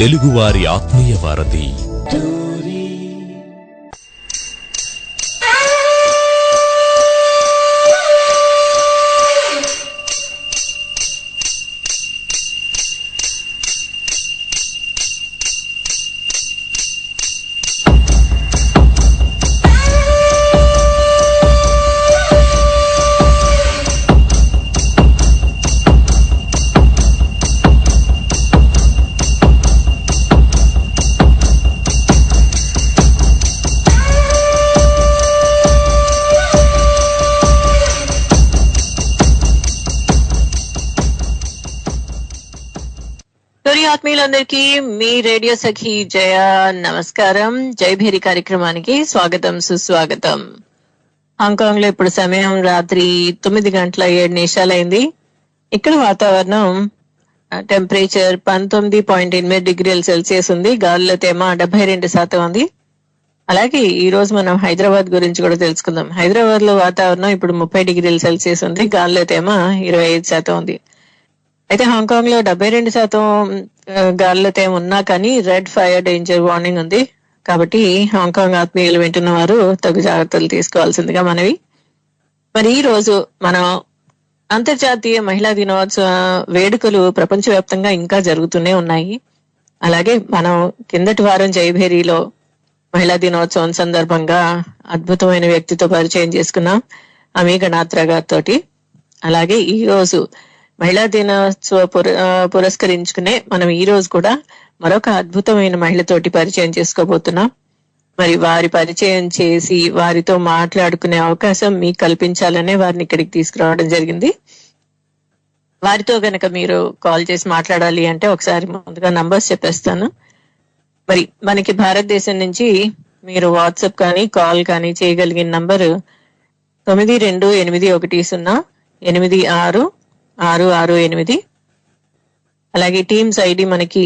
తెలుగువారి ఆత్మీయ వారధి. ఆత్మీయులందరికీ మీ రేడియో సఖి జయ నమస్కారం. జయభేరి కార్యక్రమానికి స్వాగతం, సుస్వాగతం. హాంకాంగ్ లో ఇప్పుడు సమయం రాత్రి 9:07 ఇక్కడ వాతావరణం టెంపరేచర్ 19.8 డిగ్రీల సెల్సియస్ ఉంది. గాలుల తేమ 72% ఉంది. అలాగే ఈ రోజు మనం హైదరాబాద్ గురించి కూడా తెలుసుకుందాం. హైదరాబాద్ లో వాతావరణం ఇప్పుడు 30 డిగ్రీల సెల్సియస్ ఉంది. గాలుల తేమ 25% ఉంది. అయితే హాంకాంగ్ లో 72% గాలుల తేమ ఉన్నా కానీ రెడ్ ఫైర్ డేంజర్ వార్నింగ్ ఉంది. కాబట్టి హాంకాంగ్ ఆత్మీయులు వింటున్న వారు తగు జాగ్రత్తలు తీసుకోవాల్సిందిగా మనవి. మరి ఈ రోజు మనం అంతర్జాతీయ మహిళా దినోత్సవ వేడుకలు ప్రపంచవ్యాప్తంగా ఇంకా జరుగుతూనే ఉన్నాయి. అలాగే మనం కిందటి వారం జయభేరిలో మహిళా దినోత్సవం సందర్భంగా అద్భుతమైన వ్యక్తితో పరిచయం చేసుకున్నాం, అమీ గణాత్రా గారితో. అలాగే ఈ రోజు మహిళా దినోత్సవ పురస్కరించుకునే మనం ఈ రోజు కూడా మరొక అద్భుతమైన మహిళతోటి పరిచయం చేసుకోబోతున్నాం. మరి వారి పరిచయం చేసి వారితో మాట్లాడుకునే అవకాశం మీకు కల్పించాలనే వారిని ఇక్కడికి తీసుకురావడం జరిగింది. వారితో గనక మీరు కాల్ చేసి మాట్లాడాలి అంటే ఒకసారి ముందుగా నంబర్స్ చెప్పేస్తాను. మరి మనకి భారతదేశం నుంచి మీరు వాట్సాప్ కానీ కాల్ కానీ చేయగలిగిన నంబరు 9280866668. అలాగే టీమ్స్ ఐడి మనకి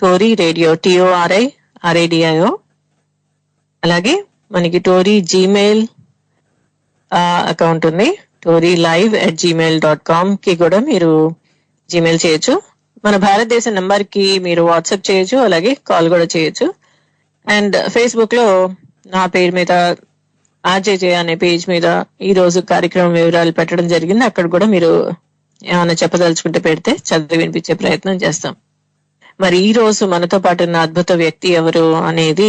టోరీ రేడియో TORI RADIO. అలాగే మనకి టోరీ జీమెయిల్ అకౌంట్ ఉంది, torylive@gmail.com కి కూడా మీరు జీమెయిల్ చేయొచ్చు. మన భారతదేశ నంబర్ కి మీరు వాట్సాప్ చేయొచ్చు, అలాగే కాల్ కూడా చేయొచ్చు. అండ్ ఫేస్బుక్ లో నా పేరు మీద ఆర్జేజే అనే పేజ్ మీద ఈ రోజు కార్యక్రమం వివరాలు పెట్టడం జరిగింది. అక్కడ కూడా మీరు ఏమైనా చెప్పదలుచుకుంటే పెడితే చదివి వినిపించే ప్రయత్నం చేస్తాం. మరి ఈ రోజు మనతో పాటు ఉన్న అద్భుత వ్యక్తి ఎవరు అనేది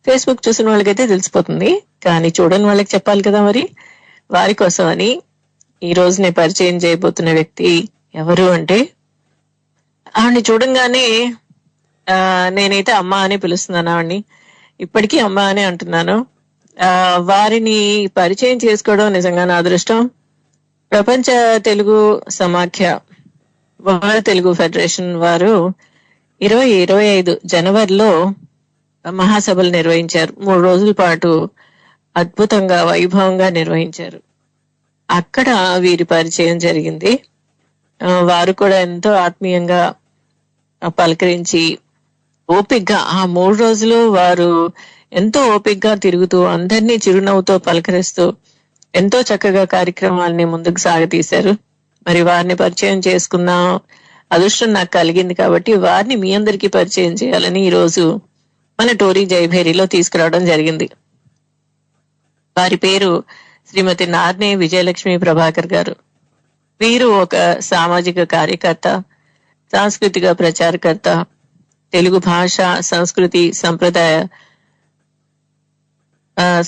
ఫేస్బుక్ చూసిన వాళ్ళకైతే తెలిసిపోతుంది, కానీ చూడని వాళ్ళకి చెప్పాలి కదా. మరి వారి కోసం అని ఈ రోజు నేను పరిచయం చేయబోతున్న వ్యక్తి ఎవరు అంటే, ఆవిడ్ని చూడంగానే నేనైతే అమ్మ అని పిలుస్తున్నాను. ఆవిడ్ని ఇప్పటికీ అమ్మ అని అంటున్నాను. వారిని పరిచయం చేసుకోవడం నిజంగా నా అదృష్టం. ప్రపంచ తెలుగు సమాఖ్య, వరల్డ్ తెలుగు ఫెడరేషన్ వారు 2025 జనవరిలో మహాసభలు నిర్వహించారు. 3 రోజుల పాటు అద్భుతంగా వైభవంగా నిర్వహించారు. అక్కడ వీరి పరిచయం జరిగింది. వారు కూడా ఎంతో ఆత్మీయంగా పలకరించి ఓపిగ్గా ఆ 3 రోజులు వారు ఎంతో ఓపిగ్గా తిరుగుతూ అందరినీ చిరునవ్వుతో పలకరిస్తూ ఎంతో చక్కగా కార్యక్రమాలని ముందుకు సాగతీశారు. మరి వారిని పరిచయం చేసుకున్న అదృష్టం నాకు కలిగింది కాబట్టి వారిని మీ అందరికీ పరిచయం చేయాలని ఈ రోజు మన టోరీ జయభేరిలో తీసుకురావడం జరిగింది. వారి పేరు శ్రీమతి నార్నే విజయలక్ష్మి ప్రభాకర్ గారు. వీరు ఒక సామాజిక కార్యకర్త, సాంస్కృతిక ప్రచారకర్త, తెలుగు భాష, సంస్కృతి,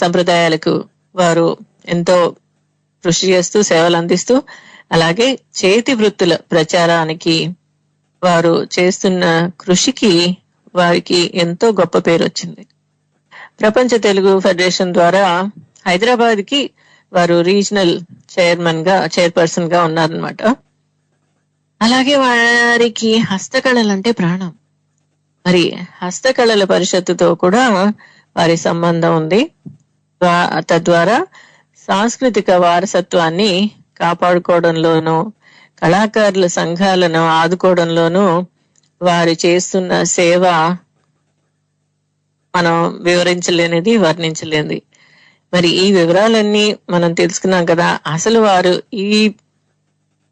సంప్రదాయాలకు వారు ఎంతో కృషి చేస్తూ సేవలు అందిస్తూ, అలాగే చేతి వృత్తుల ప్రచారానికి వారు చేస్తున్న కృషికి వారికి ఎంతో గొప్ప పేరు వచ్చింది. ప్రపంచ తెలుగు ఫెడరేషన్ ద్వారా హైదరాబాద్ కి వారు రీజనల్ చైర్పర్సన్ గా ఉన్నారనమాట. అలాగే వారికి హస్తకళలంటే ప్రాణం. మరి హస్తకళల పరిషత్తుతో కూడా వారి సంబంధం ఉంది. తద్వారా సాంస్కృతిక వారసత్వాన్ని కాపాడుకోవడంలోనూ కళాకారుల సంఘాలను ఆదుకోవడంలోనూ వారు చేస్తున్న సేవ మనం వివరించలేనిది, వర్ణించలేనిది. మరి ఈ వివరాలన్నీ మనం తెలుసుకున్నాం కదా. అసలు వారు ఈ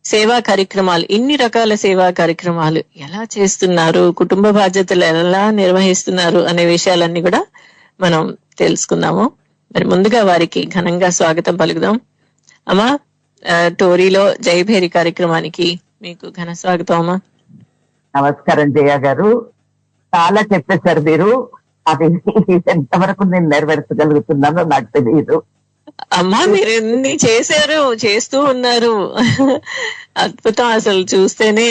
సేవా కార్యక్రమాలు, ఇన్ని రకాల సేవా కార్యక్రమాలు ఎలా చేస్తున్నారు, కుటుంబ బాధ్యతలు ఎలా నిర్వహిస్తున్నారు అనే విషయాలన్నీ కూడా మనం తెలుసుకుందాము. మరి ముందుగా వారికి ఘనంగా స్వాగతం పలుకుదాం. అమ్మా, టోరీలో జయభేరి కార్యక్రమానికి మీకు ఘన స్వాగతం అమ్మా. నమస్కారం జయ గారు, చాలా చెప్పేశారు మీరు. అది ఎంతవరకు నేను నెరవేర్చగలుగుతున్నానో నాకు తెలియదు. అమ్మా, మీరు ఎన్ని చేశారు, చేస్తూ ఉన్నారు. అద్భుతం, అసలు చూస్తేనే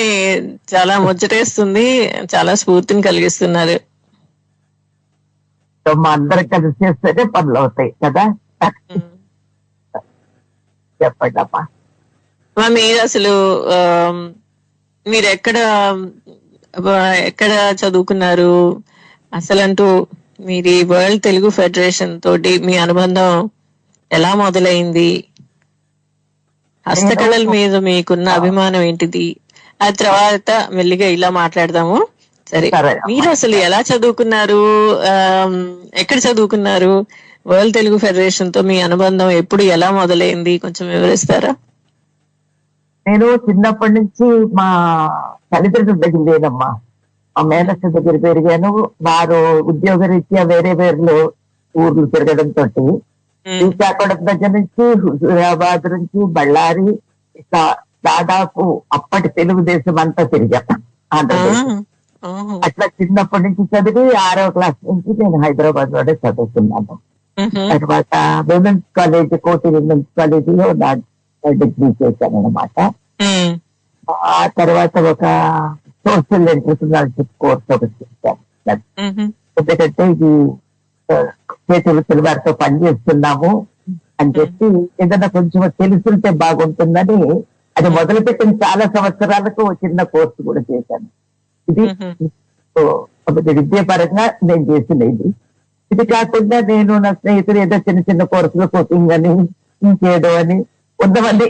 చాలా ముచ్చటేస్తుంది, చాలా స్ఫూర్తిని కలిగిస్తున్నారు. మా అందరం కలిసి చేస్తేనే పనులు అవుతాయి కదా. చెప్పండి అమ్మా. మీరు అసలు మీరు ఎక్కడ చదువుకున్నారు అసలంటూ, మీరు వరల్డ్ తెలుగు ఫెడరేషన్ తోటి మీ అనుబంధం ఎలా మొదలైంది, హస్తకళల మీద మీకున్న అభిమానం ఏంటిది, ఆ తర్వాత మెల్లిగా ఇలా మాట్లాడదాము. సరే, మీరు అసలు ఎలా చదువుకున్నారు, ఎక్కడ చదువుకున్నారు, వరల్డ్ తెలుగు ఫెడరేషన్ తో మీ అనుబంధం ఎప్పుడు ఎలా మొదలైంది, కొంచెం వివరిస్తారా? నేను చిన్నప్పటి నుంచి మా తల్లిదండ్రుల దగ్గర లేనమ్మా, మా మేనత్త దగ్గర పెరిగాను. వారు ఉద్యోగరీత్యా వేరే వేరే ఊర్లు తిరగడంతో శ్రీకాకుళం దగ్గర నుంచి, హుజూరాబాద్ నుంచి, బళ్ళారి, ఇట్లా దాదాపు అప్పటి తెలుగుదేశం అంతా తిరిగాను. ఆంధ్రప్రదేశ్ అట్లా చిన్నప్పటి నుంచి చదివి 6వ క్లాస్ నుంచి నేను హైదరాబాద్ లోనే చదువుతున్నాను. తర్వాత విమెన్స్ కాలేజ్, కోటి విమెన్స్ కాలేజీలో నా డిగ్రీ చేశాను అనమాట. ఆ తర్వాత ఒక సోషల్ ఎంటర్ప్రినర్షిప్ కోర్స్ ఒకటి చేశాను. ఎందుకంటే ఇది చేతి వృత్తుల వారితో పనిచేస్తున్నాము అని చెప్పి ఏదైనా కొంచెం తెలుసుంటే బాగుంటుందని అది మొదలుపెట్టిన చాలా సంవత్సరాలకు చిన్న కోర్సు కూడా చేశాను. ఇది విద్యాపరంగా నేను చేసినది. ఇది కాకుండా నేను నా స్నేహితులు ఏదో చిన్న చిన్న కోర్సులు, కోచింగ్ అని, ఇంకేదో అని ఉన్నవన్నీ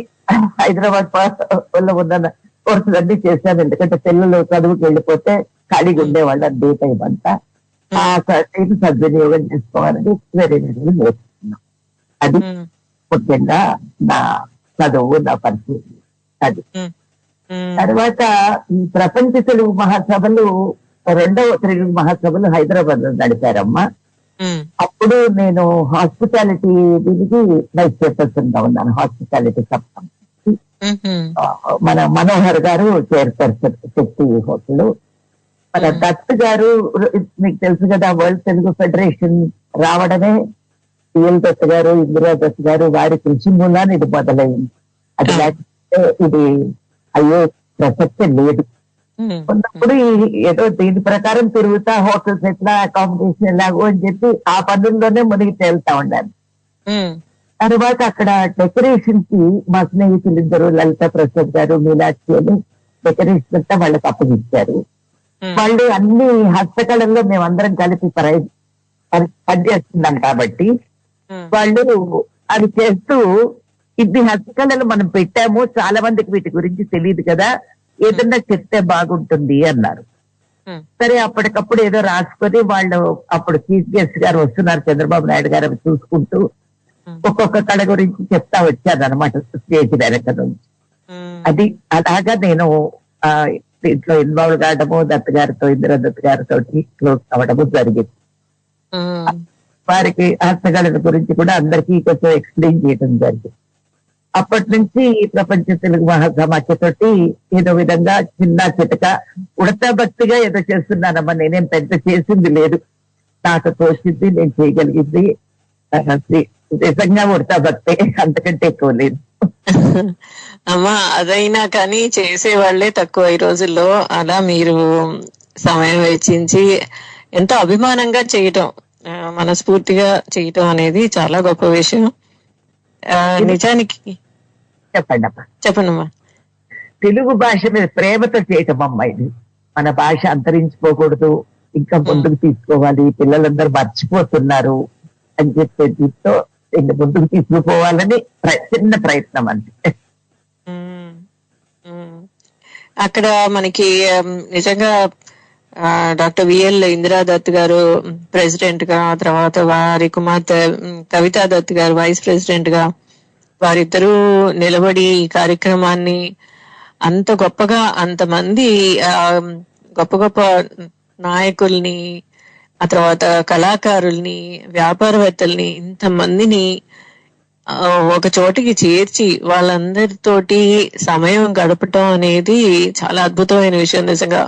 హైదరాబాద్ వల్ల ఉన్న కోర్సులన్నీ చేశాను. ఎందుకంటే పిల్లలు చదువుకు వెళ్ళిపోతే ఖాళీగా ఉండేవాళ్ళని డే టైం అంతా. ఆ నేను సద్వినియోగం చేసుకోవాలని వేరే వేరే నేర్చుకున్నాను. అది ముఖ్యంగా నా చదువు, నా పరిస్థితి అది. తర్వాత ఈ ప్రపంచ తెలుగు మహాసభలు, 2వ తెలుగు మహాసభలు హైదరాబాద్ లో నడిపారమ్మా. అప్పుడు నేను హాస్పిటాలిటీ దీనికి వైస్ చైర్పర్సన్ గా ఉన్నాను. హాస్పిటాలిటీ సబ్ మన మనోహర్ గారు చైర్పర్సన్ శక్తి హోటల్. మన దత్ గారు, మీకు తెలుసు కదా, వరల్డ్ తెలుగు ఫెడరేషన్ రావడమే పిఎల్ దత్ గారు, ఇందిరా దత్ గారు వారి కృషి మూలాన్ని ఇది మొదలైంది. అది లేకపోతే ఇది అయ్యే ప్రసక్తి లేదు. ఉన్నప్పుడు ఏదో దీని ప్రకారం తిరుగుతా హోటల్స్ ఎట్లా, అకామిడేషన్ ఎలాగో అని చెప్పి ఆ పనుల్లోనే మునిగి తేలుతా ఉన్నాను. తర్వాత అక్కడ డెకరేషన్ కి మా స్నేహితులు ఇద్దరు, లలిత ప్రసాద్ గారు, మీనాక్షి అని, డెకరేషన్ అంతా వాళ్ళకి అప్పగించారు. వాళ్ళు అన్ని హస్తకళల్లో మేమందరం కలిపి పనిచేస్తున్నాం కాబట్టి వాళ్ళు అది చేస్తూ, ఇది హస్తకళలు మనం పెట్టాము, చాలా మందికి వీటి గురించి తెలియదు కదా, ఏదన్నా చెప్తే బాగుంటుంది అన్నారు. సరే, అప్పటికప్పుడు ఏదో రాసుకొని వాళ్ళు, అప్పుడు చీఫ్ గెస్ట్ గారు వస్తున్నారు, చంద్రబాబు నాయుడు గారు, చూసుకుంటూ ఒక్కొక్క కళ గురించి చెప్తా వచ్చాను అనమాట స్టేజ్ వెనక నుంచి. అది అలాగా నేను దీంట్లో ఇన్వాల్వ్ కావడము, దత్ గారితో, ఇందిరా దత్ గారితో క్లోజ్ అవ్వడము జరిగింది. వారికి హస్తకళల గురించి కూడా అందరికీ కొంచెం ఎక్స్ప్లెయిన్ చేయడం జరిగింది. అప్పటి నుంచి ప్రపంచ తెలుగు మహాసమాఖ్యతోటి ఏదో విధంగా చిన్న చితక ఉడతా భక్తిగా ఏదో చేస్తున్నానమ్మా. నేనేం పెద్ద చేసింది లేదు, నాకు తోచింది నేను చేయగలిగింది నిజంగా ఉడతా భక్తి, అంతకంటే ఎక్కువ లేదు. అమ్మా, అదైనా కానీ చేసేవాళ్లే తక్కువ ఈ రోజుల్లో. అలా మీరు సమయం వెచ్చించి ఎంతో అభిమానంగా చేయటం, మనస్ఫూర్తిగా చేయటం అనేది చాలా గొప్ప విషయం. నిజానికి చెప్పండమ్మా. తెలుగు భాష మీద ప్రేమతో చేయటం అమ్మా ఇది. మన భాష అంతరించిపోకూడదు, ఇంకా ముందుకు తీసుకోవాలి, పిల్లలందరూ మర్చిపోతున్నారు అని చెప్పే దీంతో ముందుకు తీసుకుపోవాలని చిన్న ప్రయత్నం అంటే. అక్కడ మనకి నిజంగా డాక్టర్ విఎల్ ఇందిరా దత్ గారు ప్రెసిడెంట్ గా, తర్వాత వారి కుమార్తె కవితా దత్ గారు వైస్ ప్రెసిడెంట్ గా, వారిద్దరూ నిలబడి ఈ కార్యక్రమాన్ని అంత గొప్పగా అంతమంది గొప్ప గొప్ప నాయకుల్ని, ఆ తర్వాత కళాకారుల్ని, వ్యాపారవేత్తల్ని, ఇంతమందిని ఒక చోటికి చేర్చి వాళ్ళందరితోటి సమయం గడపటం అనేది చాలా అద్భుతమైన విషయం నిజంగా.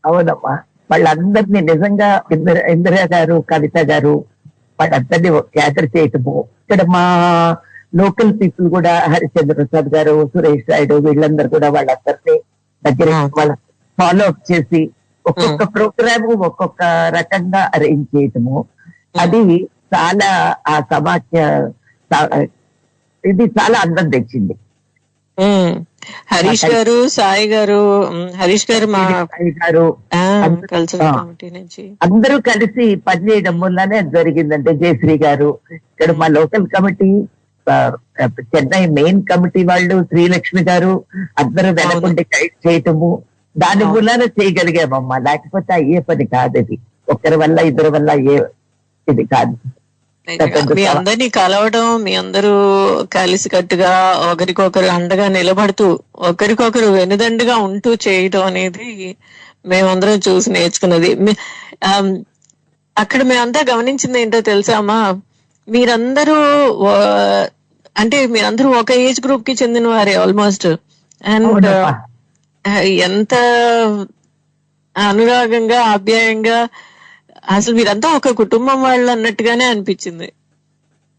అవునమ్మా, వాళ్ళందరినీ నిజంగా ఇందిరా గారు, కవిత గారు వాళ్ళందరినీ గ్యాదర్ చేయటము. ఇక్కడ మా లోకల్ పీపుల్ కూడా హరిచంద్ర ప్రసాద్ గారు, సురేష్ రాయుడు వీళ్ళందరూ కూడా వాళ్ళందరినీ దగ్గర వాళ్ళ ఫాలో అప్ చేసి ఒక్కొక్క ప్రోగ్రామ్ ఒక్కొక్క రకంగా అరేంజ్ చేయటము. అది చాలా ఆ సమాఖ్య ఇది చాలా అందం తెచ్చింది. హరీష్ గారు, సాయి గారు, హరీష్ గారు మా గారు కల్చరల్ కమిటీ నుంచి అందరూ కలిసి పనిచేయడం వల్లనే అది జరిగిందంటే. జయశ్రీ గారు ఇక్కడ మా local committee, Chennai main committee వాళ్ళు, శ్రీలక్ష్మి గారు అందరూ వెనకుండి గైడ్ చేయటము, దాని వల్ల చేయగలిగామమ్మా. లేకపోతే అయ్యే పని కాదు ఇది, ఒక్కరి వల్ల ఇద్దరి వల్ల అయ్యే ఇది కాదు. మీ అందరినీ కలవడం, మీ అందరూ కలిసికట్టుగా ఒకరికొకరు అండగా నిలబడుతూ ఒకరికొకరు వెనుదండుగా ఉంటూ చేయడం అనేది మేమందరం చూసి నేర్చుకున్నది. అక్కడ మేమంతా గమనించింది ఏంటో తెలుసామా, మీరందరూ అంటే మీరందరూ ఒక ఏజ్ గ్రూప్ కి చెందిన వారే ఆల్మోస్ట్. అండ్ ఎంత అనురాగంగా, ఆప్యాయంగా, అసలు మీరంతా ఒక కుటుంబం వాళ్ళు అన్నట్టుగానే అనిపించింది.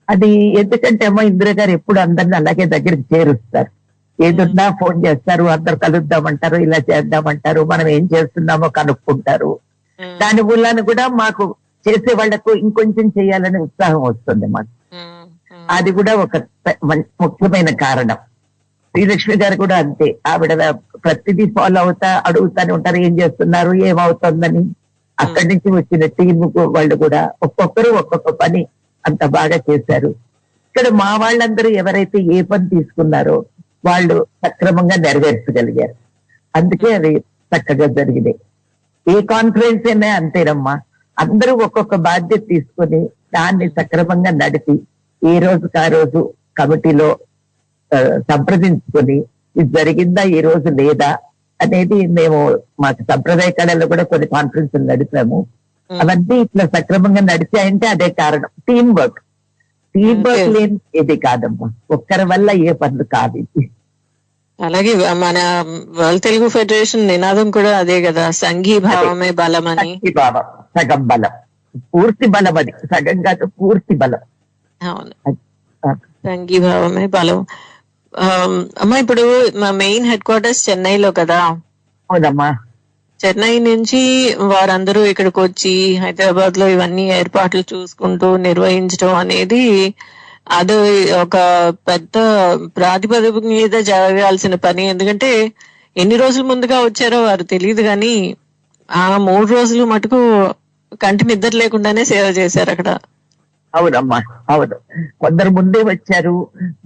అది ఎందుకంటే అమ్మ ఇందిరా గారు ఎప్పుడు అందరిని అలాగే దగ్గరికి చేరుస్తారు. ఏదున్నా ఫోన్ చేస్తారు, అందరు కలుద్దామంటారు, ఇలా చేద్దామంటారు, మనం ఏం చేస్తున్నామో కనుక్కుంటారు. దాని వల్ల కూడా మాకు చేసే వాళ్లకు ఇంకొంచెం చేయాలనే ఉత్సాహం వస్తుంది మాకు. అది కూడా ఒక ముఖ్యమైన కారణం. శ్రీలక్ష్మి గారు కూడా అంతే, ఆవిడ ప్రతిదీ ఫాలో అవుతా అడుగుతానే ఉంటారు, ఏం చేస్తున్నారు, ఏమవుతుందని. అక్కడి నుంచి వచ్చిన టీమ్ వాళ్ళు కూడా ఒక్కొక్కరు ఒక్కొక్క పని అంత బాగా చేశారు. ఇక్కడ మా వాళ్ళందరూ ఎవరైతే ఏ పని తీసుకున్నారో వాళ్ళు సక్రమంగా నెరవేర్చగలిగారు. అందుకే అది చక్కగా జరిగినాయి. ఏ కాన్ఫరెన్స్ అయినా అంతేనమ్మా, అందరూ ఒక్కొక్క బాధ్యత తీసుకొని దాన్ని సక్రమంగా నడిపి ఏ రోజుకి ఆ రోజు కమిటీలో సంప్రదించుకొని ఇది జరిగిందా, ఈ రోజు లేదా అనేది. మేము మాకు సంప్రదాయ కళల్లో కూడా కొన్ని కాన్ఫరెన్స్లు నడిపాము. అవన్నీ ఇట్లా సక్రమంగా నడిచాయంటే అదే కారణం, టీమ్ వర్క్. టీమ్ వర్క్ లేని ఇది కాదమ్మా, ఒక్కరి వల్ల ఏ పనులు కాదు ఇది. అలాగే మన వరల్డ్ తెలుగు ఫెడరేషన్ నినాదం కూడా అదే కదా, సంఘీభావమే బలం అని. సంఘీభావం సగం బలం, పూర్తి బలం. అది సగం కాదు, పూర్తి బలం. అవును, సంఘీభావమే బలం. అమ్మా, ఇప్పుడు మా మెయిన్ హెడ్ క్వార్టర్స్ చెన్నైలో కదా. అవునమ్మా. చెన్నై నుంచి వారందరూ ఇక్కడికి వచ్చి హైదరాబాద్ లో ఇవన్నీ ఏర్పాట్లు చూసుకుంటూ నిర్వహించడం అనేది అది ఒక పెద్ద ప్రాతిపదిక మీద జరగాల్సిన పని. ఎందుకంటే ఎన్ని రోజుల ముందుగా వచ్చారో వారు తెలియదు, కానీ ఆ 3 రోజులు మటుకు కంటి నిద్ర లేకుండానే సేవ చేశారు అక్కడ. అవునమ్మా, అవును. కొందరు ముందే వచ్చారు,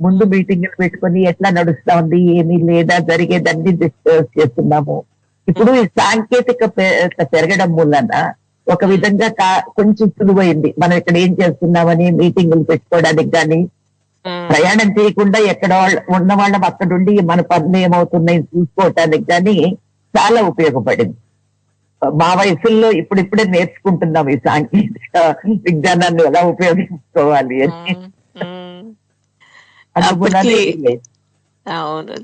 ముందు మీటింగ్లు పెట్టుకొని ఎట్లా నడుస్తా ఉంది, ఏమీ లేదా, జరిగేదాన్ని డిస్కస్ చేస్తున్నాము. ఇప్పుడు ఈ సాంకేతిక పెరగడం వలన ఒక విధంగా కొంచెం సులువైంది. మనం ఇక్కడ ఏం చేస్తున్నామని మీటింగులు పెట్టుకోవడానికి కానీ, ప్రయాణం చేయకుండా ఎక్కడ ఉన్న వాళ్ళం అక్కడుండి మన పనులు ఏమవుతున్నాయి చూసుకోవటానికి కానీ చాలా ఉపయోగపడింది. మా వయసుల్లో ఇప్పుడిప్పుడే నేర్చుకుంటున్నాం ఈ సాంకేతిక విజ్ఞానాన్ని ఎలా ఉపయోగించుకోవాలి అని. అవును,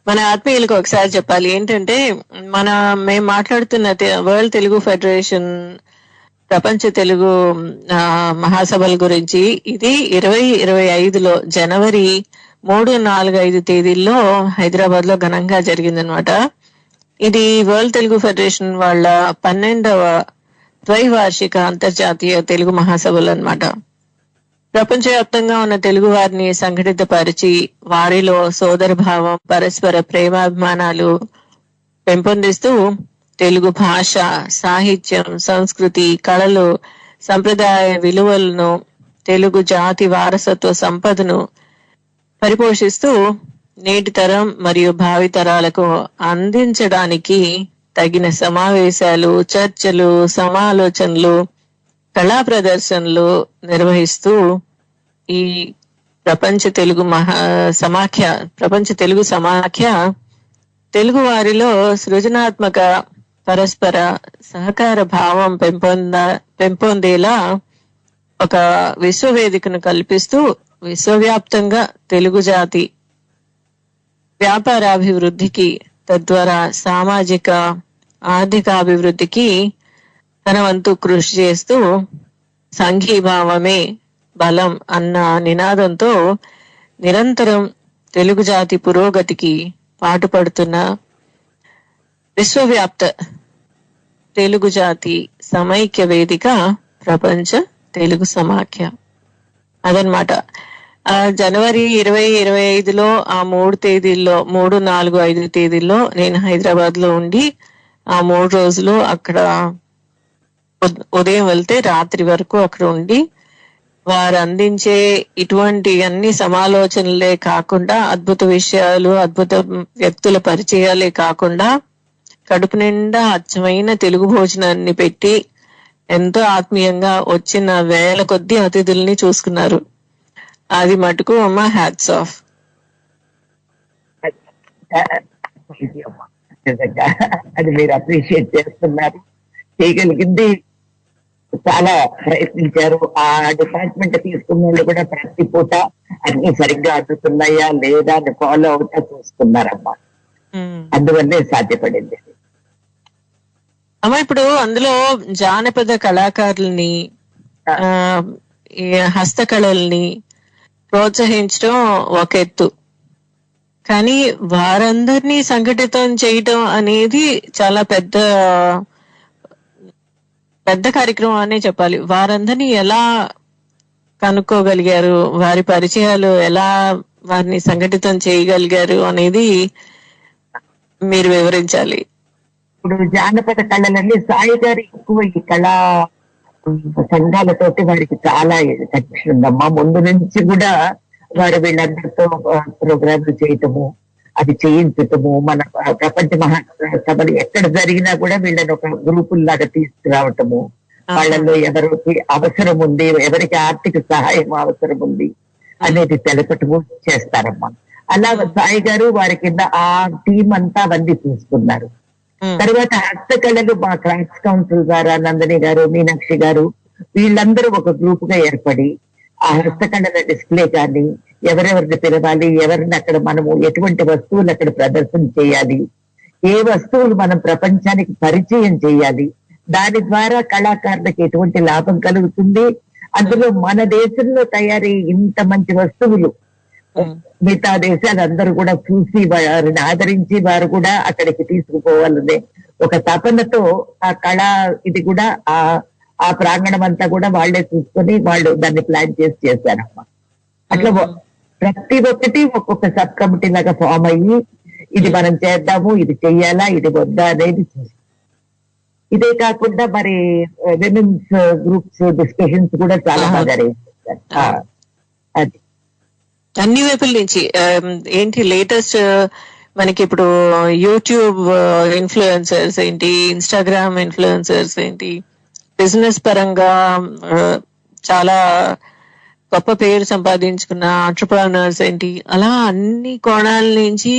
మన ఆత్మీయులకు ఒకసారి చెప్పాలి ఏంటంటే, మేము మాట్లాడుతున్న వరల్డ్ తెలుగు ఫెడరేషన్ ప్రపంచ తెలుగు మహాసభల గురించి ఇది 2025లో జనవరి 3, 4, 5 తేదీల్లో హైదరాబాద్ లో ఘనంగా జరిగిందనమాట. ఇది వరల్డ్ తెలుగు ఫెడరేషన్ వాళ్ళ 12వ ద్వైవార్షిక అంతర్జాతీయ తెలుగు మహాసభలు అన్నమాట. ప్రపంచవ్యాప్తంగా ఉన్న తెలుగు వారిని సంఘటితపరిచి వారిలో సోదర భావం, పరస్పర ప్రేమాభిమానాలు పెంపొందిస్తూ తెలుగు భాష, సాహిత్యం, సంస్కృతి, కళలు, సంప్రదాయ విలువలను, తెలుగు జాతి వారసత్వ సంపదను పరిపోషిస్తూ నేటి తరం మరియు భావితరాలకు అందించడానికి తగిన సమావేశాలు, చర్చలు, సమాలోచనలు, కళా ప్రదర్శనలు నిర్వహిస్తూ ఈ ప్రపంచ తెలుగు సమాఖ్య తెలుగు వారిలో సృజనాత్మక పరస్పర సహకార భావం పెంపొందేలా ఒక విశ్వవేదికను కల్పిస్తూ విశ్వవ్యాప్తంగా తెలుగు జాతి వ్యాపారాభివృద్ధికి, తద్వారా సామాజిక ఆర్థిక అభివృద్ధికి తన వంతు కృషి చేస్తూ సంఘీభావమే బలం అన్న నినాదంతో నిరంతరం తెలుగు జాతి పురోగతికి పాటుపడుతున్న విశ్వవ్యాప్త తెలుగు జాతి సమైక్య వేదిక ప్రపంచ తెలుగు సమాఖ్య. అదనమాట. జనవరి 2025లో ఆ 3 తేదీల్లో 3, 4, 5 తేదీల్లో నేను హైదరాబాద్ లో ఉండి ఆ 3 రోజులు అక్కడ ఉదయం వెళ్తే రాత్రి వరకు అక్కడ ఉండి వారు అందించే ఇటువంటి అన్ని సమాలోచనలే కాకుండా, అద్భుత విషయాలు, అద్భుత వ్యక్తుల పరిచయాలే కాకుండా కడుపు నిండా అచ్చమైన తెలుగు భోజనాన్ని పెట్టి ఎంతో ఆత్మీయంగా వచ్చిన వేల కొద్ది అతిథుల్ని చూసుకున్నారు. అది మటుకు అమ్మ హ్యాట్స్ ఆఫ్. అది మీరు అప్రిషియేట్ చేస్తున్నారు. చేయగలిగింది చాలా ప్రయత్నించారు. ఆ డిపార్ట్మెంట్ తీసుకున్న వాళ్ళు కూడా ప్రతి పూట అన్ని సరిగ్గా అందుతున్నాయా లేదా అని ఫాలో అవుతా చూస్తున్నారమ్మా. అందువల్లే సాధ్యపడింది. అమ్మ ఇప్పుడు అందులో జానపద కళాకారుల్ని, హస్తకళల్ని ప్రోత్సహించడం ఒక ఎత్తు, కానీ వారందరినీ సంఘటితం చేయటం అనేది చాలా పెద్ద కార్యక్రమం అనే చెప్పాలి. వారందరినీ ఎలా కనుక్కోగలిగారు, వారి పరిచయాలు ఎలా వారిని సంఘటితం చేయగలిగారు అనేది మీరు వివరించాలి. ఇప్పుడు జానపద కళలన్నీ సాయి గారు ఎక్కువ ఈ కళా సంఘాలతోటి వారికి చాలా కనెక్షన్ ఉందమ్మా. ముందు నుంచి కూడా వారు వీళ్ళందరితో ప్రోగ్రాంలు చేయటము, అది చేయించటము, మన ప్రపంచ మహాసభలు ఎక్కడ జరిగినా కూడా వీళ్ళని ఒక గ్రూపుల్లాగా తీసుకురావటము, వాళ్ళల్లో ఎవరికి అవసరం ఉంది, ఎవరికి ఆర్థిక సహాయం అవసరం ఉంది అనేది తెలపటము చేస్తారమ్మా. అలా సాయి గారు వారి కింద ఆ టీం అంతా అవన్నీ తీసుకున్నారు. తర్వాత హస్తకళలు మా క్రాఫ్ట్స్ కౌన్సిల్ ద్వారా నందిని గారు, మీనాక్షి గారు వీళ్ళందరూ ఒక గ్రూప్ గా ఏర్పడి ఆ హస్తకళల డిస్ప్లే కానీ, ఎవరెవరిని పిలవాలి, ఎవరిని అక్కడ మనము ఎటువంటి వస్తువులు అక్కడ ప్రదర్శన చేయాలి, ఏ వస్తువులు మనం ప్రపంచానికి పరిచయం చేయాలి, దాని ద్వారా కళాకారులకు ఎటువంటి లాభం కలుగుతుంది, అందులో మన దేశంలో తయారయ్యే ఇంత మంచి వస్తువులు మిగతా దేశాలందరూ కూడా చూసి వారిని ఆదరించి వారు కూడా అక్కడికి తీసుకుపోవాలనే ఒక తపనతో ఆ కళ ఇది కూడా ఆ ప్రాంగణం అంతా కూడా వాళ్లే చూసుకొని వాళ్ళు దాన్ని ప్లాన్ చేసి చేశారమ్మా. అట్లా ప్రతి ఒక్కటి ఒక్కొక్క సబ్ కమిటీ లాగా ఫామ్ అయ్యి ఇది మనం చేద్దాము, ఇది చెయ్యాలా, ఇది వద్దా అనేది చూసి, ఇదే కాకుండా మరి విమెన్స్ గ్రూప్స్ డిస్కషన్స్ కూడా చాలా బాగా చేశారు. అది అన్ని వైపుల నుంచి ఏంటి లేటెస్ట్ మనకి ఇప్పుడు యూట్యూబ్ ఇన్ఫ్లుయెన్సర్స్ ఏంటి, ఇన్స్టాగ్రామ్ ఇన్ఫ్లుయెన్సర్స్ ఏంటి, బిజినెస్ పరంగా చాలా గొప్ప పేరు సంపాదించుకున్న ఎంటర్‌ప్రెన్యూర్స్ ఏంటి, అలా అన్ని కోణాల నుంచి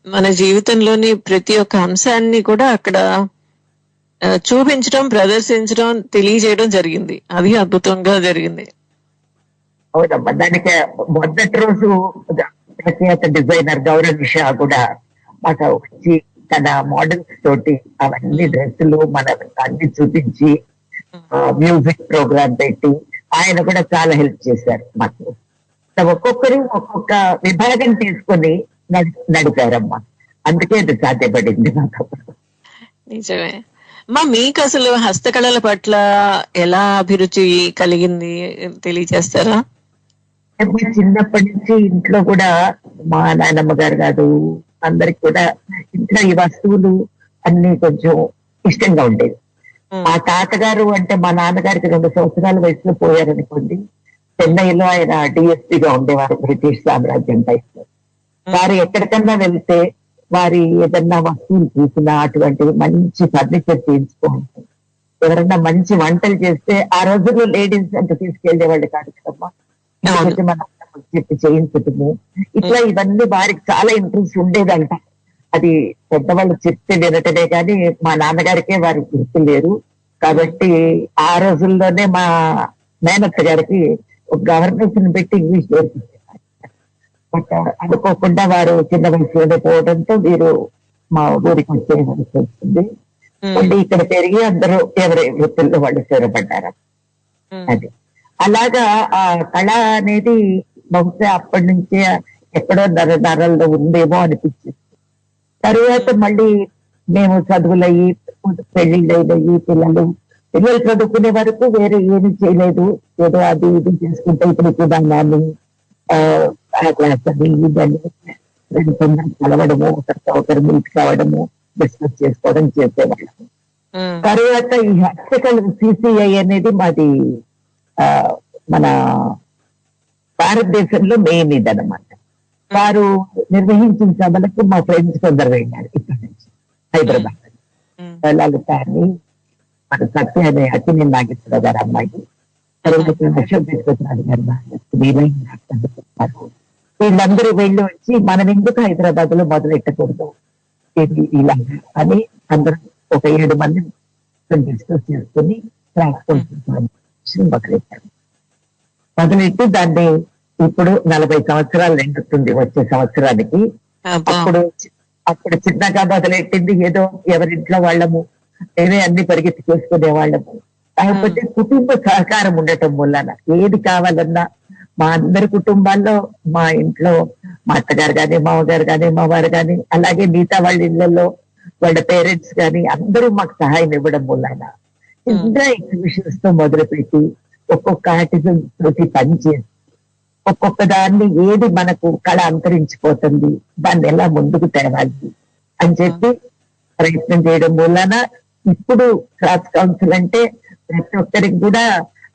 మన జీవితంలోని ప్రతి ఒక్క అంశాన్ని కూడా అక్కడ చూపించడం, ప్రదర్శించడం, తెలియజేయడం జరిగింది. అది అద్భుతంగా జరిగింది. అవునమ్మా. దానికి మొదటి రోజు ప్రఖ్యాత డిజైనర్ గౌరవ్ షా కూడా మాకు వచ్చి తన మోడల్స్ తోటి అవన్నీ డ్రెస్సులు మన అన్ని చూపించి మ్యూజిక్ ప్రోగ్రామ్ పెట్టి ఆయన కూడా చాలా హెల్ప్ చేశారు మాకు. ఒక్కొక్కరు ఒక్కొక్క విభాగం తీసుకొని నడిపారమ్మా. అందుకే అది సాధ్యపడింది మాకు. నిజమే అమ్మా. మీకు అసలు హస్తకళల పట్ల ఎలా అభిరుచి కలిగింది తెలియజేస్తారా? చిన్నప్పటి నుంచి ఇంట్లో కూడా మా నాన్నమ్మ గారు కాదు అందరికి కూడా ఇంట్లో ఈ వస్తువులు అన్ని కొంచెం ఇష్టంగా ఉండేది. మా తాతగారు అంటే మా నాన్నగారికి 2 సంవత్సరాల వయసులో పోయారనుకోండి. చెన్నైలో ఆయన డిఎస్పీగా ఉండేవారు బ్రిటిష్ సామ్రాజ్యం టైంలో. వారు ఎక్కడికన్నా వెళ్తే వారి ఏదన్నా వస్తువులు చూసినా అటువంటి మంచి ఫర్నిచర్ చేయించుకోవాలి. ఎవరన్నా మంచి వంటలు చేస్తే ఆ రోజుల్లో లేడీస్ అంటే తీసుకెళ్లే వాళ్ళు కాదు కదమ్మా, మనం చెప్పి చేయించటము, ఇట్లా ఇవన్నీ వారికి చాలా ఇంట్రెస్ట్ ఉండేదంట. అది పెద్దవాళ్ళు చెప్తే వినటమే కానీ మా నాన్నగారికే వారు గుర్తు లేరు. కాబట్టి ఆ రోజుల్లోనే మా మేనత్త గారికి ఒక గవర్నెన్స్ ని పెట్టి ఇంగ్లీష్ నేర్పించారు. బట్ అనుకోకుండా వారు చిన్న వయసులోనే పోవడంతో వీరు మా ఊరికి వచ్చేయవలసి వచ్చింది. మళ్ళీ ఇక్కడ పెరిగి అందరూ ఎవరి వృత్తుల్లో వాళ్ళు స్థిరపడ్డారు. అది అలాగా ఆ కళ అనేది బహుశా అప్పటి నుంచే ఎక్కడో నరాల్లో ఉందేమో అనిపించింది. తరువాత మళ్ళీ మేము చదువులయ్యి పెళ్లిళ్ళయ్యి పిల్లలు చదువుకునే వరకు వేరే ఏమి చేయలేదు. ఏదో అది ఇది చేసుకుంటే ఇప్పుడు విధానాన్ని క్లాస్ అది ఇదని కలవడము, ఒకరు మీట్ కావడము, బిజినెస్ చేసుకోవడం చేసేవాళ్ళము. తర్వాత ఈ హస్తకళ సిసిఐ అనేది మాది మన భారతదేశంలో మెయిన్ ఇదన్నమాట. వారు నిర్వహించిన సభలకు మా ఫ్రెండ్స్ కొందరు వెళ్ళారు ఇక్కడ నుంచి హైదరాబాద్. లలిత అని, మన సత్య అనే అక్కినేని నాగేశ్వరరావు గారు అమ్మాయి, తర్వాత అశోక్ వెంకటరాజు గారు వీళ్ళందరూ వెళ్ళి వచ్చి మనం ఎందుకు హైదరాబాద్ లో మొదలెట్టకూడదు ఇలా అని అందరూ ఒక 7 మంది డిస్కస్ చేసుకుని మొదలెట్టారు. మొదలెట్టి దాన్ని ఇప్పుడు 40 సంవత్సరాలు నిండుతుంది వచ్చే సంవత్సరానికి. అప్పుడు చిన్నగా మొదలెట్టింది, ఏదో ఎవరింట్లో వాళ్ళము మేమే అన్ని పరిగెత్తి చేసుకునే వాళ్ళము. కాకపోతే కుటుంబ సహకారం ఉండటం వలన ఏది కావాలన్నా మా అందరి కుటుంబాల్లో, మా ఇంట్లో మా అత్తగారు కానీ, మామగారు కానీ, మావారు కానీ, అలాగే మిగతా వాళ్ళ ఇళ్లలో వాళ్ళ పేరెంట్స్ కానీ అందరూ మాకు సహాయం ఇవ్వడం వలన ఇంకా ఎగ్జిబిషన్స్ తో మొదలుపెట్టి ఒక్కొక్క ఆర్టిజన్ తోటి పనిచేసి ఒక్కొక్క దాన్ని ఏది మనకు కళ అంతరించిపోతుంది దాన్ని ఎలా ముందుకు తేవాలి అని చెప్పి ప్రయత్నం చేయడం వలన ఇప్పుడు క్రాఫ్ట్ కౌన్సిల్ అంటే ప్రతి ఒక్కరికి కూడా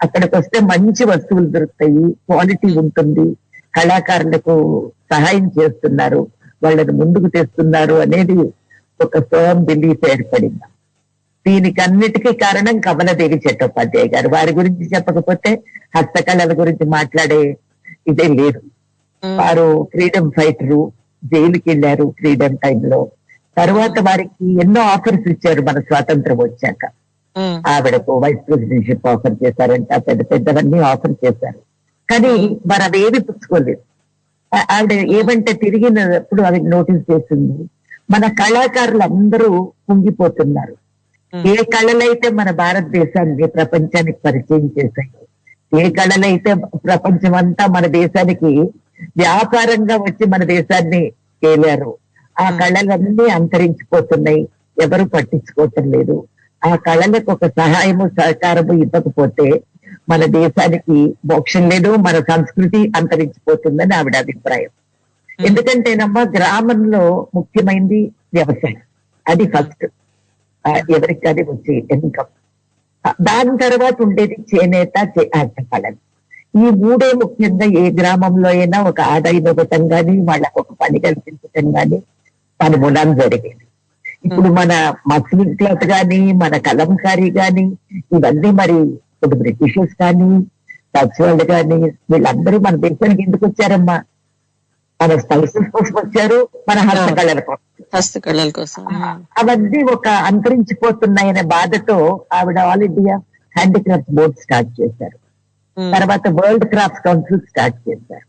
అక్కడికి వస్తే మంచి వస్తువులు దొరుకుతాయి, క్వాలిటీ ఉంటుంది, కళాకారులకు సహాయం చేస్తున్నారు, వాళ్ళని ముందుకు తెస్తున్నారు అనేది ఒక ఫర్మ్ బిలీఫ్ ఏర్పడింది. దీనికి అన్నిటికీ కారణం కమలదేవి చట్టోపాధ్యాయ గారు. వారి గురించి చెప్పకపోతే హస్తకళల గురించి మాట్లాడే ఇదే లేదు. వారు ఫ్రీడమ్ ఫైటరు, జైలుకి వెళ్ళారు ఫ్రీడమ్ టైంలో. తర్వాత వారికి ఎన్నో ఆఫర్స్ ఇచ్చారు మన స్వాతంత్రం వచ్చాక. ఆవిడకు వైస్ ప్రెసిడెంట్షిప్ ఆఫర్ చేశారంట, పెద్ద పెద్దవన్నీ ఆఫర్ చేశారు. కానీ మరి అవి ఏవి పుచ్చుకోలేదు. ఆవిడ ఏమంటే తిరిగినప్పుడు అవి నోటీస్ చేసింది, మన కళాకారులు అందరూ కుంగిపోతున్నారు. ఏ కళలైతే మన భారతదేశాన్ని ప్రపంచానికి పరిచయం చేశాయి, ఏ కళలైతే ప్రపంచం అంతా మన దేశానికి వ్యాపారంగా వచ్చి మన దేశాన్ని ఏలారు, ఆ కళలన్నీ అంతరించిపోతున్నాయి, ఎవరు పట్టించుకోవటం లేదు. ఆ కళలకు ఒక సహాయము సహకారము ఇవ్వకపోతే మన దేశానికి మోక్షం లేదు, మన సంస్కృతి అంతరించిపోతుందని ఆవిడ అభిప్రాయం. ఎందుకంటేనమ్మా గ్రామంలో ముఖ్యమైనది వ్యవసాయం, అది ఫస్ట్ ఎవరికి అది వచ్చే ఇన్కమ్. దాని తర్వాత ఉండేది చేనేత, హస్తకళలు. ఈ మూడే ముఖ్యంగా ఏ గ్రామంలో అయినా ఒక ఆదాయం ఇవ్వటం కానీ వాళ్ళకు ఒక పని కల్పించటం కానీ పని మూలాన్ని జరిగేది. ఇప్పుడు మన మస్లిన్ క్లాత్ కానీ, మన కలంకారీ కానీ, ఇవన్నీ మరి ఇప్పుడు బ్రిటిషర్స్ కానీ, డచ్ వాళ్ళు కానీ వీళ్ళందరూ మన దేశానికి ఎందుకు వచ్చారమ్మా? మన స్పైసెస్ కోసం వచ్చారు, మన హస్తకళల కోసం. అవన్నీ ఒక అంతరించిపోతున్నాయనే బాధతో ఆవిడ all India handicraft board start చేశారు. తర్వాత వరల్డ్ క్రాఫ్ట్ కౌన్సిల్ స్టార్ట్ చేశారు.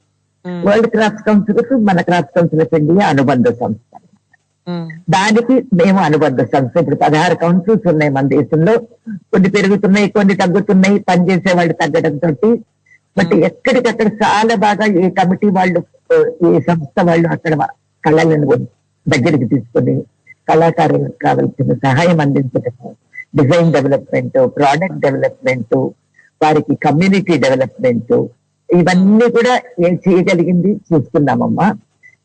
వరల్డ్ క్రాఫ్ట్ కౌన్సిల్ కు మన క్రాఫ్ట్ కౌన్సిల్ ఆఫ్ ఇండియా అనుబంధ సంస్థ. దానికి మేము అనుబంధ సంస్థ. ఇప్పుడు 16 కౌన్సిల్స్ ఉన్నాయి మన దేశంలో. కొన్ని పెరుగుతున్నాయి, కొన్ని తగ్గుతున్నాయి, పనిచేసే వాళ్ళు తగ్గడంతో. బట్ ఎక్కడికక్కడ చాలా బాగా ఏ కమిటీ వాళ్ళు, ఏ సంస్థ వాళ్ళు అక్కడ కళలను దగ్గరికి తీసుకుని కళాకారులకు కావాల్సిన సహాయం అందించడము, డిజైన్ డెవలప్మెంట్, ప్రోడక్ట్ డెవలప్మెంట్, వారికి కమ్యూనిటీ డెవలప్మెంట్, ఇవన్నీ కూడా ఏం చేయగలిగింది చూస్తున్నామమ్మా,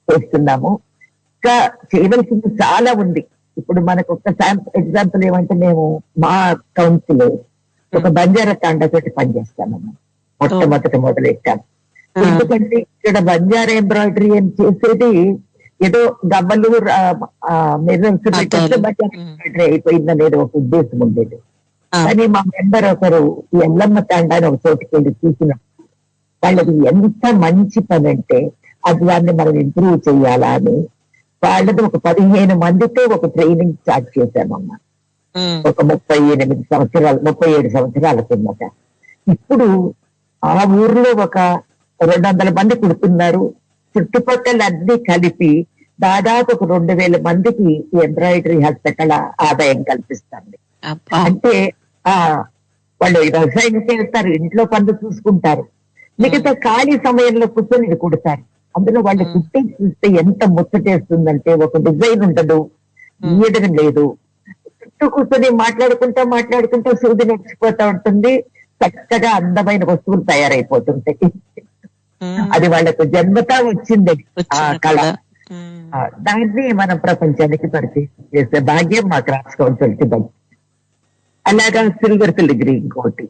చేస్తున్నాము. ఇంకా చేయవలసింది చాలా ఉంది. ఇప్పుడు మనకు ఒక ఎగ్జాంపుల్ ఏమంటే, మేము మా కౌన్సిల్ ఒక బంజారా తాండా తోటి పనిచేస్తామమ్మా. మొట్టమొదటి మొదలెట్టాము. ఎందుకంటే ఇక్కడ బంజారా ఎంబ్రాయిడరీ అని చేసేది ఏదో గవ్వలు మిర్రర్స్ పెట్టేస్తే బంజారా ఎంబ్రాయిడరీ అయిపోయిందనేది ఒక ఉద్దేశం ఉండేది. కానీ మా మెంబర్ ఒకరు ఈ ఎల్లమ్మ తాండాని ఒక చోటుకి వెళ్ళి చూసినప్పుడు వాళ్ళది ఎంత మంచి పని అంటే అది దాన్ని మనం ఇంప్రూవ్ చేయాలా అని వాళ్ళది ఒక 15 మందితో ఒక ట్రైనింగ్ స్టార్ట్ చేశామమ్మా. ఒక 37 సంవత్సరాల కిందట. ఇప్పుడు ఆ ఊర్లో ఒక 200 మంది కుడుతున్నారు. చుట్టుపక్కల అన్ని కలిపి దాదాపు ఒక 2000 మందికి ఎంబ్రాయిడరీ హస్తకళ ఆదాయం కల్పిస్తుంది. అంటే వాళ్ళు వ్యవసాయం చేస్తారు, ఇంట్లో పనులు చూసుకుంటారు, మిగతా ఖాళీ సమయంలో కూర్చొని ఇది కుడతారు. అందులో వాళ్ళు కుట్టి చూస్తే ఎంత ముచ్చటేస్తుందంటే, ఒక డిజైన్ ఉండదు, గీయడం లేదు, చుట్టూ కూర్చొని మాట్లాడుకుంటా సూది నడిచిపోతా ఉంటుంది. చక్కగా అందమైన వస్తువులు తయారైపోతుంటాయి. అది వాళ్ళకు జన్మతా వచ్చింది ఆ కళ. దాన్ని మనం ప్రపంచానికి పరిచయం చేసే భాగ్యం మా క్రాఫ్ట్స్ కౌన్సిల్ కి దక్కింది. అలాగా సిల్వర్ ఫిలిగ్రీ ఇంకోటి.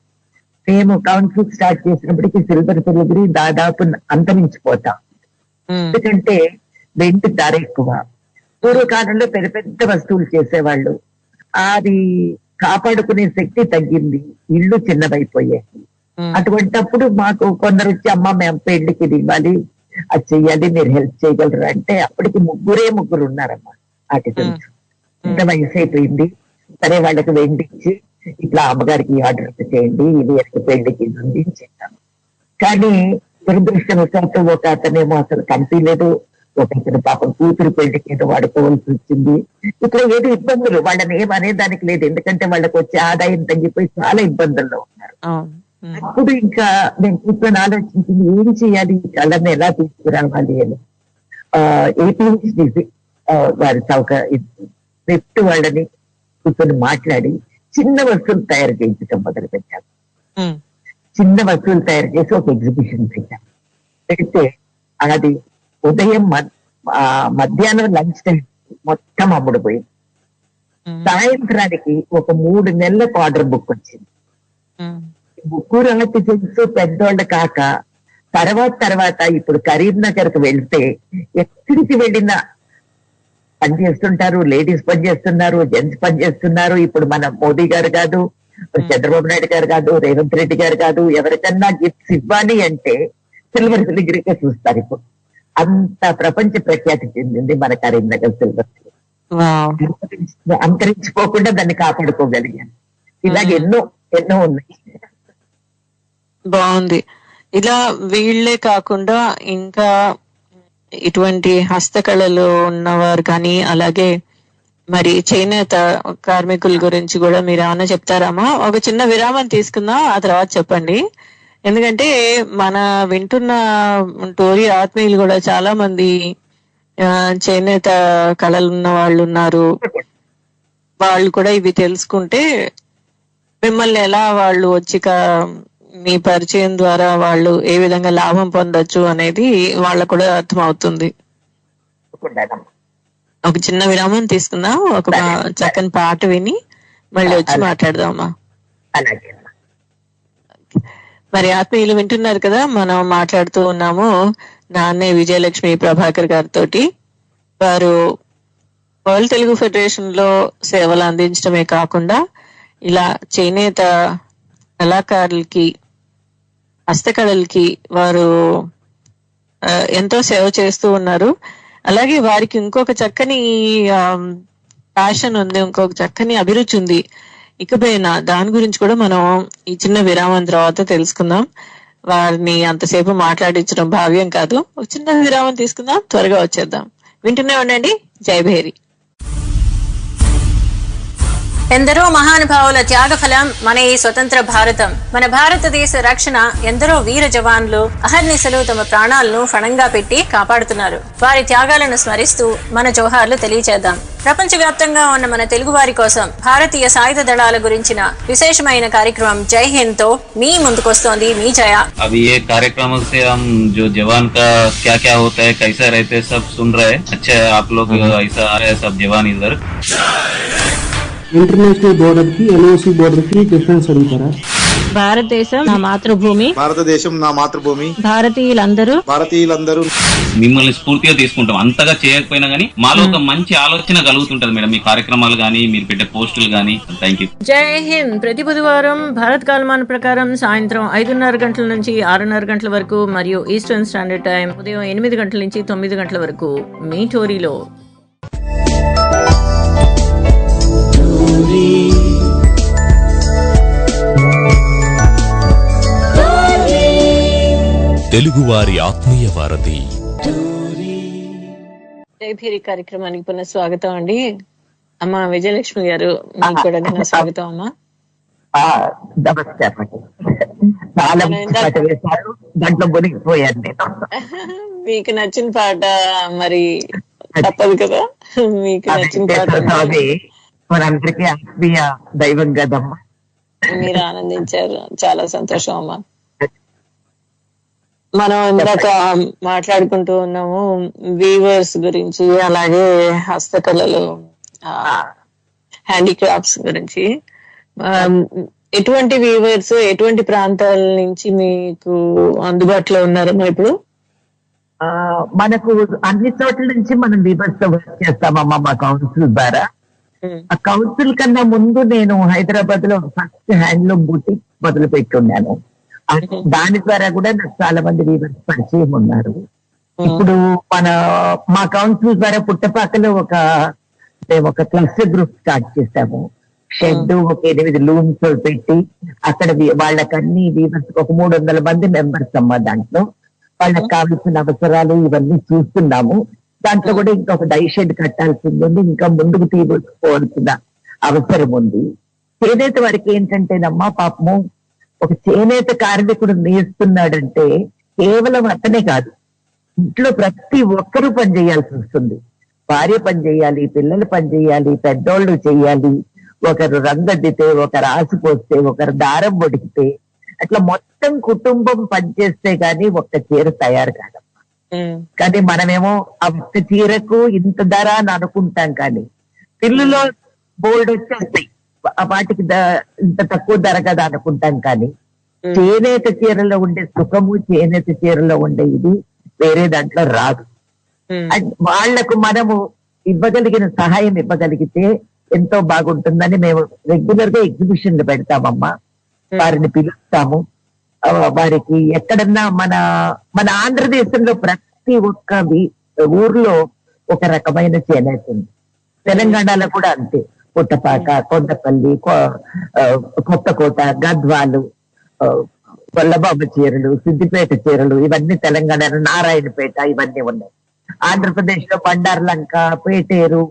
మేము కౌన్సిల్ స్టార్ట్ చేసినప్పటికీ సిల్వర్ ఫిలిగ్రీ దాదాపు అంతరించిపోతాం. ఎందుకంటే వెండి ధర ఎక్కువ. పూర్వకాలంలో పెద్ద పెద్ద వస్తువులు చేసేవాళ్ళు, అది కాపాడుకునే శక్తి తగ్గింది, ఇళ్ళు చిన్నవైపోయాయి. అటువంటప్పుడు మాకు కొందరు వచ్చి, అమ్మ మేము పెళ్లికి ఇది ఇవ్వాలి, అది చెయ్యాలి, మీరు హెల్ప్ చేయగలరా అంటే, అప్పటికి ముగ్గురు ఉన్నారమ్మా. ఆర్టికల్స్ ఇంత వయసు అయిపోయింది. సరే వాళ్ళకి వెండిచ్చి ఇట్లా అమ్మగారికి ఆర్డర్ చేయండి, ఇది పెళ్లికి ఉంది చేస్తాను. కానీ దురదృష్టవశాత్తు ఒక అతనేమో అసలు కనిపించలేదు, ఒక ఇతను పాపం కూతురు పెళ్లికి ఏదో వాడుకోవాల్సి వచ్చింది. ఇట్లా ఏదో ఇబ్బందులు, వాళ్ళని ఏమనే దానికి లేదు, ఎందుకంటే వాళ్ళకి వచ్చే ఆదాయం తగ్గిపోయి చాలా ఇబ్బందుల్లో ఉన్నారు. అప్పుడు ఇంకా నేను కూర్చొని ఆలోచించింది, ఏం చేయాలి, ఈ కళను ఎలా తీసుకురావాలి అని. ఏపీహెచ్డిసి వారి స్విఫ్ట్ వాళ్ళని కూర్చొని మాట్లాడి చిన్న వస్తువులు తయారు చేయించడం మొదలు పెట్టాను. చిన్న వస్తువులు తయారు చేసి ఒక ఎగ్జిబిషన్ పెడితే అది ఉదయం మధ్యాహ్నం లంచ్ టైం మొత్తం అమ్ముడుపోయింది. సాయంత్రానికి ఒక 3 నెలలకు ఆర్డర్ బుక్ వచ్చింది. బుక్ రాతి తెలుసు పెద్దోళ్ళ కాక తర్వాత ఇప్పుడు కరీంనగర్ కు వెళ్తే ఎక్కడికి వెళ్ళినా పనిచేస్తుంటారు, లేడీస్ పనిచేస్తున్నారు, జెంట్స్ పనిచేస్తున్నారు. ఇప్పుడు మన మోదీ గారు కాదు, చంద్రబాబు నాయుడు గారు కాదు, రేవంత్ రెడ్డి గారు కాదు, ఎవరికన్నా గిఫ్ట్స్ ఇవ్వాలి అంటే సిల్వర్ ఫిలిగ్రీకే చూస్తారు. ఇప్పుడు అంత ప్రపంచ ప్రఖ్యాతి చెందింది మన కరీంనగర్ సిల్వర్ ఫిలిగ్రీ. అంతరించిపోకుండా దాన్ని కాపాడుకోగలిగాను. ఇలాగ ఎన్నో ఉన్నాయి. బాగుంది. ఇలా వీళ్లే కాకుండా ఇంకా ఇటువంటి హస్తకళలు ఉన్నవారు కానీ, అలాగే మరి చేనేత కార్మికుల గురించి కూడా మీరు ఏమన్నా చెప్తారామా? ఒక చిన్న విరామం తీసుకుందాం, ఆ తర్వాత చెప్పండి. ఎందుకంటే మన వింటున్న టోరీ ఆత్మీయులు కూడా చాలా మంది చేనేత కళలు ఉన్న వాళ్ళు ఉన్నారు. వాళ్ళు కూడా ఇవి తెలుసుకుంటే మిమ్మల్ని ఎలా వాళ్ళు వచ్చి మీ పరిచయం ద్వారా వాళ్ళు ఏ విధంగా లాభం పొందొచ్చు అనేది వాళ్ళకు కూడా అర్థం అవుతుంది. ఒక చిన్న విరామం తీసుకుందాం, ఒక చక్కని పాట విని మళ్ళీ వచ్చి మాట్లాడదామా? మరి ఆత్మీయులు వింటున్నారు కదా, మనం మాట్లాడుతూ ఉన్నాము నాన్నే విజయలక్ష్మి ప్రభాకర్ గారితో. వారు వరల్డ్ తెలుగు ఫెడరేషన్ లో సేవలు అందించడమే కాకుండా ఇలా చేనేత కళాకారులకి, హస్తకళలకి వారు ఎంతో సేవ చేస్తూ ఉన్నారు. అలాగే వారికి ఇంకొక చక్కని ప్యాషన్ ఉంది, ఇంకొక చక్కని అభిరుచి ఉంది. ఇకపైన దాని గురించి కూడా మనం ఈ చిన్న విరామం తర్వాత తెలుసుకుందాం. వారిని అంతసేపు మాట్లాడించడం భావ్యం కాదు. ఒక చిన్న విరామం తీసుకుందాం, త్వరగా వచ్చేద్దాం. వింటూనే ఉండండి జై భేరి. ఎందరో మహానుభావుల త్యాగఫలం మన ఈ స్వతంత్ర భారతం. మన భారతదేశ రక్షణ ఎందరో వీర జవాన్లు అహర్నిశలు తమ ప్రాణాలను ఫణంగా పెట్టి కాపాడుతున్నారు. వారి త్యాగాలను స్మరిస్తూ మన జోహార్లు తెలియచేద్దాం. ప్రపంచవ్యాప్తంగా ఉన్న మన తెలుగు వారి కోసం భారతీయ సాయుధ దళాల గురించిన విశేషమైన కార్యక్రమం జై హింద్ తో మీ ముందుకొస్తోంది మీ జయ. अभी ये कार्यक्रम से हम जो जवान का क्या क्या होता है, कैसा रहते हैं, सब सुन रहे हैं. अच्छा है आप लोग ऐसा आ रहे हैं सब जवान इधर. ఇంటర్నేషనల్ బోర్డర్ కి ఎల్ఓసి బోర్డర్ కి డిఫరెన్స్ అడుగుతారా? భారతదేశం నా మాతృభూమి, భారతదేశం నా మాతృభూమి, భారతీయులందరూ మిమ్మల్ని స్ఫూర్తిగా తీసుకుంటాం. అంతగా చేయకపోయినా గానీ మాలో ఒక మంచి ఆలోచన కలుగుతుంటది మేడం, మీ కార్యక్రమాలు గానీ మీరు పెట్టే పోస్టులు గానీ. Thank you. జై హింద్. ప్రతి బుధవారం భారత్ కాలమాన ప్రకారం సాయంత్రం 5:30 గంటల నుంచి 6:30 గంటల వరకు మరియు ఈస్టర్న్ స్టాండర్డ్ టైం ఉదయం 8 గంటల నుంచి 9 గంటల వరకు మీ టోరీలో తెలుగువారి ఆత్మీయ వారధి. జైభీరి కార్యక్రమానికి పునః స్వాగతం అండి. అమ్మా విజయలక్ష్మి గారు, మీకు కూడా స్వాగతం అమ్మా. నమస్కారం. దాంట్లో మునిగిపోయాను నేను. మీకు నచ్చిన పాట మరి తప్పదు కదా, మీకు నచ్చిన పాట మనందరికీ ఆత్మీయ దైవం కదమ్మా. మీరు ఆనందించారు, చాలా సంతోషం అమ్మా. మనం ఇందాక మాట్లాడుకుంటూ ఉన్నాము వీవర్స్ గురించి, అలాగే హస్తకళలు, హ్యాండీక్రాఫ్ట్స్ గురించి. ఎటువంటి వీవర్స్ ఎటువంటి ప్రాంతాల నుంచి మీకు అందుబాటులో ఉన్నారమ్మా ఇప్పుడు? మనకు అన్ని చోట్ల నుంచి మనం వీవర్స్ తో వర్క్ చేస్తామమ్మా మా కౌన్సిల్ ద్వారా. ఆ కౌన్సిల్ కన్నా ముందు నేను హైదరాబాద్ లో ఫస్ట్ హ్యాండ్లూమ్ బూటిక్ మొదలు పెట్టున్నాను. దాని ద్వారా కూడా నాకు చాలా మంది వీవర్స్ పరిచయం ఉన్నారు. ఇప్పుడు మా కౌన్సిల్ ద్వారా పుట్టపాకలో మేము ఒక క్లస్టర్ గ్రూప్ స్టార్ట్ చేశాము. షెడ్ ఒక 8 లూమ్స్ పెట్టి అక్కడ వాళ్ళకన్నీ వీవర్స్ ఒక 300 మంది మెంబర్స్ అమ్మా. దాంట్లో వాళ్ళకి కావాల్సిన అవసరాలు ఇవన్నీ చూస్తున్నాము. దాంట్లో కూడా ఇంకొక డై షెడ్ కట్టాల్సింది ఉంది, ఇంకా ముందుకు తీసుకోవాల్సిన అవసరం ఉంది. చేనేత వారికి ఏంటంటేనమ్మా, పాపము ఒక చేనేత కార్మికుడు నేస్తున్నాడంటే కేవలం అతనే కాదు, ఇంట్లో ప్రతి ఒక్కరూ పని చేయాల్సి వస్తుంది. భార్య పని చేయాలి, పిల్లలు పని చేయాలి, పెద్దోళ్ళు చేయాలి. ఒకరు రంగద్దితే, ఒకరు ఆసిపోస్తే, ఒకరు దారం పొడిగితే, అట్లా మొత్తం కుటుంబం పనిచేస్తే గానీ ఒక్క చీర తయారు కాదమ్మా. కానీ మనమేమో ఆ ఒక్క చీరకు ఇంత ధర అని అనుకుంటాం, కానీ పిల్లులో బోల్డ్ వచ్చేస్తాయి, వాటికి ఇంత తక్కువ ధర కదా అనుకుంటాం. కానీ చేనేత చీరలో ఉండే సుఖము, చేనేత చీరలో ఉండే ఇది వేరే దాంట్లో రాదు. వాళ్లకు మనము ఇవ్వగలిగిన సహాయం ఇవ్వగలిగితే ఎంతో బాగుంటుందని మేము రెగ్యులర్ గా ఎగ్జిబిషన్లు పెడతామమ్మా. వారిని పిలుస్తాము. వారికి ఎక్కడన్నా మన ఆంధ్రదేశంలో ప్రతి ఒక్క ఊర్లో ఒక రకమైన చేనేత ఉంది. తెలంగాణలో కూడా అంతే. పుట్టపాక, కొండపల్లి, కొత్తకోట, గద్వాలు, కొల్లబాబు చీరలు, సిద్దిపేట చీరలు, ఇవన్నీ తెలంగాణలో, నారాయణపేట ఇవన్నీ ఉన్నాయి. ఆంధ్రప్రదేశ్ లో బండార్లంక, పేటేరు,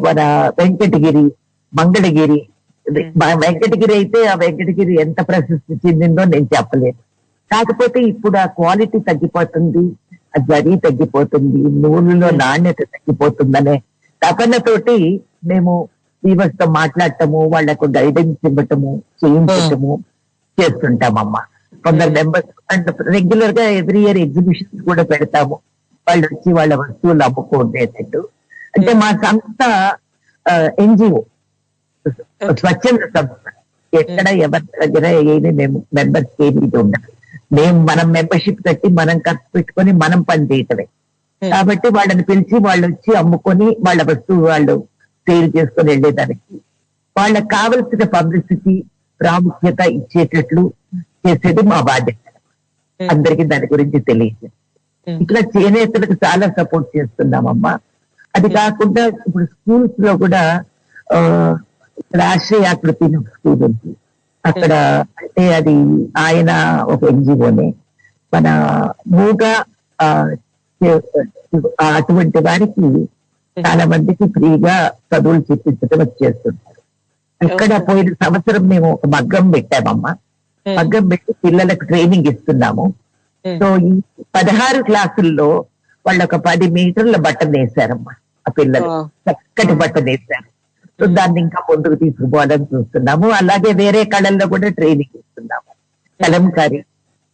మన వెంకటగిరి, మంగళగిరి. వెంకటగిరి అయితే ఆ వెంకటగిరి ఎంత ప్రసిద్ధి చెందిందో నేను చెప్పలేను. కాకపోతే ఇప్పుడు ఆ క్వాలిటీ తగ్గిపోతుంది, ఆ జరీ తగ్గిపోతుంది, నూనెలో నాణ్యత తగ్గిపోతుందనే తపనతోటి మేము వీవర్స్ తో మాట్లాడటము, వాళ్లకు గైడెన్స్ ఇవ్వటము, చేయించటము చేస్తుంటామమ్మా. కొందరు మెంబర్స్ రెగ్యులర్ గా ఎవ్రీ ఇయర్ ఎగ్జిబిషన్స్ కూడా పెడతాము. వాళ్ళు వచ్చి వాళ్ళ వస్తువులు అమ్ముకునేటట్టు. అంటే మా సంస్థ ఎన్జిఓ, స్వచ్ఛంద సంస్థ. ఎక్కడ ఎవరి దగ్గర ఏమి మేము మెంబర్స్ ఏమీ ఉండదు. మనం మెంబర్షిప్ కట్టి మనం ఖర్చు పెట్టుకొని మనం పని చేయటమే. కాబట్టి వాళ్ళని పిలిచి వాళ్ళు వచ్చి అమ్ముకొని వాళ్ళ వస్తువు వాళ్ళు సేల్ చేసుకొని వెళ్ళేదానికి వాళ్ళకి కావలసిన పబ్లిసిటీ, ప్రాముఖ్యత ఇచ్చేటట్లు చేసేది మా బాధ్యత. అందరికీ దాని గురించి తెలియదు. ఇట్లా చేనేతలకు చాలా సపోర్ట్ చేస్తున్నామమ్మా. అది కాకుండా ఇప్పుడు స్కూల్స్ లో కూడా రాష్ట్రీయ ఆకృతి స్కూల్ ఉంది. అక్కడ అంటే అది ఆయన ఒక ఎన్జిఓనే. మన మూగా అటువంటి వారికి చాలా మందికి ఫ్రీగా చదువులు చెప్పించడం వచ్చేస్తుంటారు. అక్కడ పోయిన సంవత్సరం మేము ఒక మగ్గం పెట్టామమ్మా. మగ్గం పెట్టి పిల్లలకు ట్రైనింగ్ ఇస్తున్నాము. సో ఈ 16 క్లాసుల్లో వాళ్ళు ఒక 10 మీటర్ల బట్టను వేశారమ్మా. ఆ పిల్లలు చక్కటి బట్టను వేశారు. సో దాన్ని ఇంకా ముందుకు తీసుకుపోవాలని చూస్తున్నాము. అలాగే వేరే కళల్లో కూడా ట్రైనింగ్ ఇస్తున్నాము. కలంకారీ,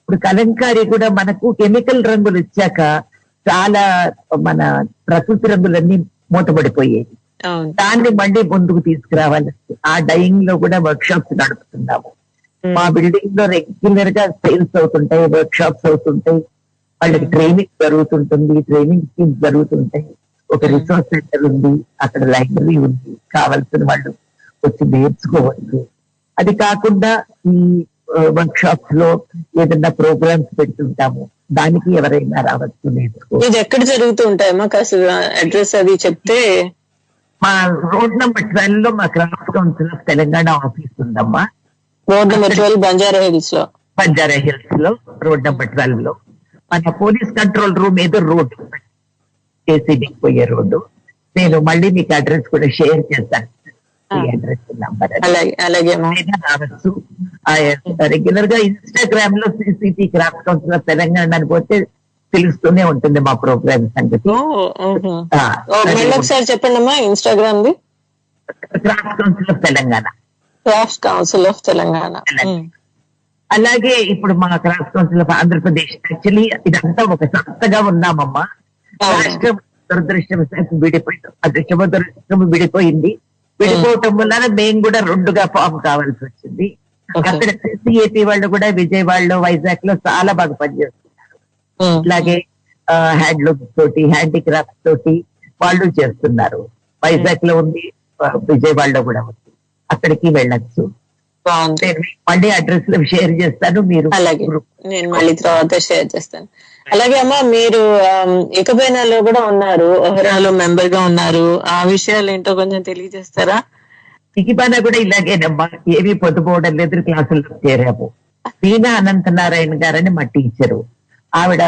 ఇప్పుడు కలంకారీ కూడా మనకు కెమికల్ రంగులు ఇచ్చాక చాలా మన ప్రకృతి రంగులన్నీ మూతపడిపోయేది. దాన్ని మళ్ళీ ముందుకు తీసుకురావాలి. ఆ డైయింగ్ లో కూడా వర్క్ షాప్స్ నడుపుతున్నాము. మా బిల్డింగ్ లో రెగ్యులర్ గా సేల్స్ అవుతుంటాయి, వర్క్ షాప్స్ అవుతుంటాయి. వాళ్ళకి ట్రైనింగ్ జరుగుతుంటుంది, ట్రైనింగ్ స్కీమ్స్ జరుగుతుంటాయి. ఒక రిసోర్స్ సెంటర్ ఉంది, అక్కడ లైబ్రరీ ఉంది, కావాల్సిన వాళ్ళు వచ్చి నేర్చుకోవచ్చు. అది కాకుండా ఈ వర్క్ షాప్స్ లో ఏదైనా ప్రోగ్రామ్స్ పెడుతుంటాము, దానికి ఎవరైనా రావచ్చు నేర్చుకో. ఇది ఎక్కడ జరుగుతూ ఉంటాయమ్మా? కాస్త అడ్రస్ అది చెప్తే. మా రోడ్ నెంబర్ 12 లో మా craft council of Telangana office ఉందమ్మా. రోడ్ నెంబర్ 12 బంజారా హిల్స్ లో. బంజారా హిల్స్ లో రోడ్ నెంబర్ 12 లో మన పోలీస్ కంట్రోల్ రూమ్ ఏదో రోడ్డు, ఏసీబీకి పోయే రోడ్డు. నేను మళ్ళీ మీకు అడ్రస్ కూడా షేర్ చేస్తాను, ఈ అడ్రస్ నంబర్ రావచ్చు. రెగ్యులర్ గా ఇన్స్టాగ్రామ్ లో CCT craft council of Telangana అని పోతే తెలుస్తూనే ఉంటుంది మా ప్రోగ్రామ్ సంగతి. ఒకసారి చెప్పండి అమ్మా Instagram the. Craft council of Telangana. Craft council of Telangana. అలాగే ఇప్పుడు మా craft council of Andhra Pradesh, actually ఇదంతా ఒక సంస్థగా ఉన్నామమ్మా. రాష్ట్రం దురదృష్టవశాత్తు విడిపోయింది, అదృష్టం విడిపోయింది. విడిపోవటం వల్ల మేము కూడా రెండుగా ఫామ్ కావాల్సి వచ్చింది. అక్కడ సిసిఏపీ వాళ్ళు కూడా విజయవాడలో, వైజాగ్ లో చాలా బాగా పనిచేస్తున్నారు. అలాగే హ్యాండ్లూమ్స్ తోటి, హ్యాండీక్రాఫ్ట్స్ తోటి వాళ్ళు చేస్తున్నారు. వైజాగ్ లో ఉంది, విజయవాడలో కూడా ఉంది, అక్కడికి వెళ్ళచ్చు. మళ్ళీ అడ్రస్ లో షేర్ చేస్తాను, మీరు అలాగే నేను మళ్ళీ తర్వాత షేర్ చేస్తాను. అలాగే అమ్మ మీరు ఇకబైనాలో కూడా ఉన్నారు, ఒహరాలో మెంబర్ గా ఉన్నారు, ఆ విషయాలు ఏంటో కొంచెం తెలియజేస్తారా? ఇకబైనా కూడా ఇలాగేనమ్మా, ఏమీ పొద్దుపోవడం లేదు, క్లాసుల్లో చేరాము. వీణా అనంతనారాయణ గారని మా టీచరు, ఆవిడ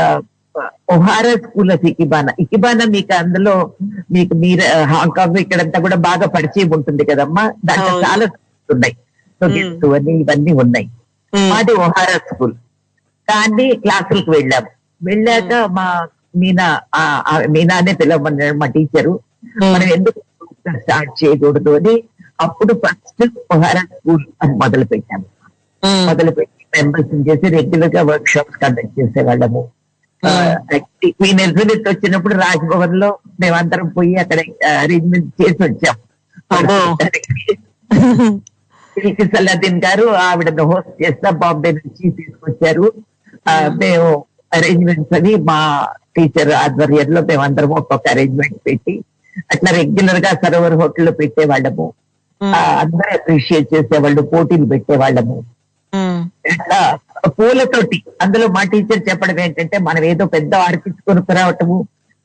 ఒహారా స్కూల్ ఆఫ్ ఇకిబానా మీకు అందులో మీరు హాంకాంగ్ ఇక్కడంతా కూడా బాగా పరిచయం ఉంటుంది కదమ్మా. దాంట్లో చాలా ఉన్నాయి, అని ఇవన్నీ ఉన్నాయి. మాది ఒహారా స్కూల్. దాన్ని క్లాసులకు వెళ్ళాక మా మీనానే పిలవమన్నాడు మా టీచరు. మనం ఎందుకు స్టార్ట్ చేయకూడదు అని అప్పుడు ఫస్ట్ ఒహారా స్కూల్ అని మొదలుపెట్టి మెంబర్స్ చేసి రెగ్యులర్ గా వర్క్ షాప్స్ కండక్ట్ చేసేవాళ్ళము. క్వీన్ ఎలిజబెత్ వచ్చినప్పుడు రాజ్భవన్ లో మేమందరం పోయి అక్కడ అరేంజ్మెంట్ చేసి వచ్చాం. సలాదీన్ గారు ఆవిడను హోస్ట్ చేస్తా బాంబే నుంచి తీసుకొచ్చారు. మేము అరేంజ్మెంట్స్ అని మా టీచర్ ఆధ్వర్యంలో మేమందరం ఒక్కొక్క అరేంజ్మెంట్ పెట్టి అట్లా రెగ్యులర్ గా సరోవర్ హోటల్లో పెట్టేవాళ్ళము. అందరూ అప్రిషియేట్ చేసేవాళ్ళు, పోటీలు పెట్టేవాళ్ళము. అట్లా పూలతోటి, అందులో మా టీచర్ చెప్పడం ఏంటంటే మనం ఏదో పెద్ద ఆర్కిడ్స్ కొనుక్కురావటము,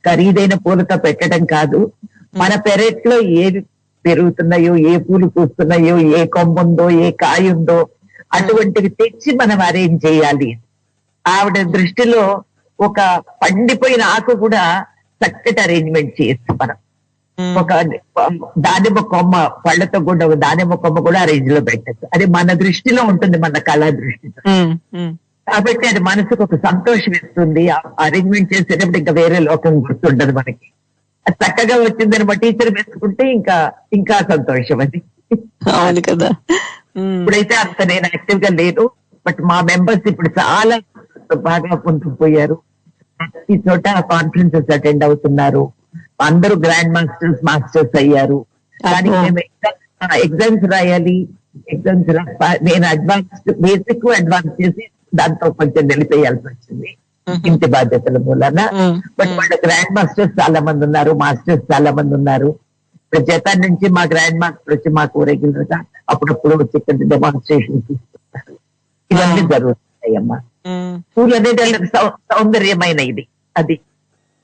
ఖరీదైన పూలతో పెట్టడం కాదు, మన పెరట్లో ఏవి పెరుగుతున్నాయో, ఏ పూలు పూస్తున్నాయో, ఏ కొమ్మ ఉందో, ఏ కాయ ఉందో అటువంటివి తెచ్చి మనం అరేంజ్ చేయాలి. ఆవిడ దృష్టిలో ఒక పండిపోయిన ఆకు కూడా చక్కటి అరేంజ్మెంట్ చేయొచ్చు మనం. ఒక దానిమ్మ కొమ్మ పళ్ళతో కూడా ఒక దానిమ్మ కొమ్మ కూడా అరేంజ్ లో పెట్టచ్చు. అది మన దృష్టిలో ఉంటుంది, మన కళా దృష్టితో. కాబట్టి అది మనసుకు ఒక సంతోషం ఇస్తుంది. అరేంజ్మెంట్ చేసేటప్పుడు ఇంకా వేరే లోకం గుర్తుండదు మనకి. అది చక్కగా వచ్చిందని మా టీచర్ మెచ్చుకుంటే ఇంకా సంతోషం అది. అవును కదా. ఇప్పుడైతే అంత నేను యాక్టివ్ గా లేను, బట్ మా మెంబర్స్ ఇప్పుడు చాలా బాగా ముందుకు పోయారు. ప్రతి చోట కాన్ఫరెన్సెస్ అటెండ్ అవుతున్నారు. అందరూ గ్రాండ్ మాస్టర్స్ అయ్యారు. దానికి మేము ఎగ్జామ్స్ రాయాలి. నేను బేసిక్ అడ్వాన్స్ చేసి దాంతో కొంచెం నిలిపేయాల్సి వచ్చింది ఇంటి బాధ్యతల మూలన. బట్ వాళ్ళ గ్రాండ్ మాస్టర్స్ చాలా మంది ఉన్నారు, మాస్టర్స్ చాలా మంది ఉన్నారు. ఇప్పుడు జపాన్ నుంచి మా గ్రాండ్ మాస్టర్ వచ్చి మాకు రెగ్యులర్ గా అప్పుడప్పుడు వచ్చి ఇక్కడ డెమాన్స్ట్రేషన్స్ ఇస్తున్నారు. ఇవన్నీ జరుగుతాయమ్మా. స్కూల్ అనేది సౌందర్యమైన ఇది అది.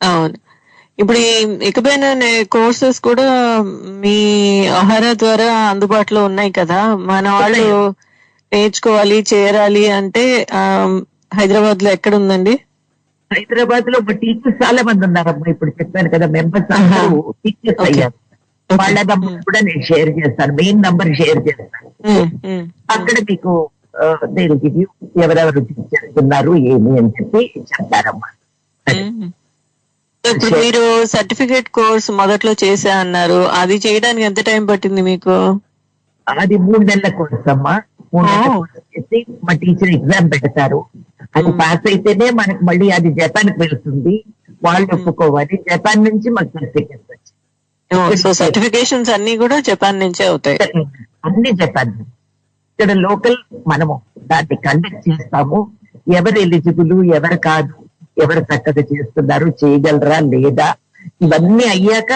అవును. ఇప్పుడు ఈ ఇకబైనా కోర్సెస్ కూడా మీ ఒహారా ద్వారా అందుబాటులో ఉన్నాయి కదా. మన వాళ్ళు నేర్చుకోవాలి, చేరాలి అంటే హైదరాబాద్ లో ఎక్కడ ఉందండి? హైదరాబాద్ లో టీచర్స్ చాలా మంది ఉన్నారమ్మా. ఇప్పుడు చెప్పాను కదా, మెంబర్స్ అందరూ టీచర్స్ అయ్యారు. వాళ్ళ నంబర్ కూడా నేను షేర్ చేస్తాను, మెయిన్ నంబర్ షేర్ చేస్తాను. అక్కడ మీకు నేను ఎవరెవరు చేస్తున్నారు ఏమి అని చెప్పి చెప్తారమ్మా. ఇప్పుడు మీరు సర్టిఫికేట్ కోర్స్ మొదట్లో చేసా అన్నారు, అది చేయడానికి ఎంత టైం పట్టింది మీకు? అది 3 నెలల కోర్స్ అమ్మా. 3 నెలల కోర్స్ చేసి మా టీచర్ ఎగ్జామ్ పెడతారు. అది పాస్ అయితేనే మనకు మళ్ళీ అది జపాన్ కి వెళ్తుంది, వాళ్ళు ఒప్పుకోవాలి. జపాన్ నుంచి మాకు సర్టిఫికేట్స్ వచ్చాయి. సో సర్టిఫికేషన్స్ అన్ని కూడా జపాన్ నుంచే అవుతాయి? అన్ని జపాన్. ఇక్కడ లోకల్ మనము దాన్ని కండక్ట్ చేస్తాము. ఎవరు ఎలిజిబుల్, ఎవరు కాదు, ఎవరు చక్కగా చేస్తున్నారు, చేయగలరా లేదా, ఇవన్నీ అయ్యాక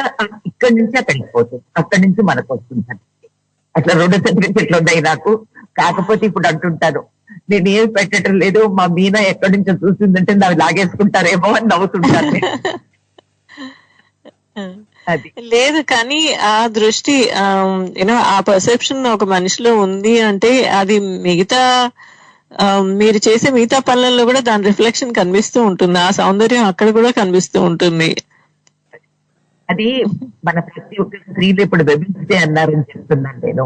ఇక్కడి నుంచి అక్కడికి పోతుంది, అక్కడి నుంచి మనకు వస్తుంది. అట్లా 2 సర్టిఫికెట్లు ఉన్నాయి నాకు. కాకపోతే ఇప్పుడు అంటుంటాను, నేను ఏం పెట్టడం లేదు, మా మీనా ఎక్కడి నుంచో చూసిందంటే నాకు లాగేసుకుంటారేమో అని నవ్వుతుంటాను. లేదు కానీ ఆ దృష్టి ఆ పర్సెప్షన్ ఒక మనిషిలో ఉంది అంటే అది మిగతా మీరు చేసే మిగతా పనులలో కూడా దాని రిఫ్లెక్షన్ కనిపిస్తూ ఉంటుంది, ఆ సౌందర్యం అక్కడ కూడా కనిపిస్తూ ఉంటుంది. అది మన ప్రతి ఒక్క స్త్రీలు ఇప్పుడు వెబిన్స్ డే అన్నారని చెప్తున్నాను నేను.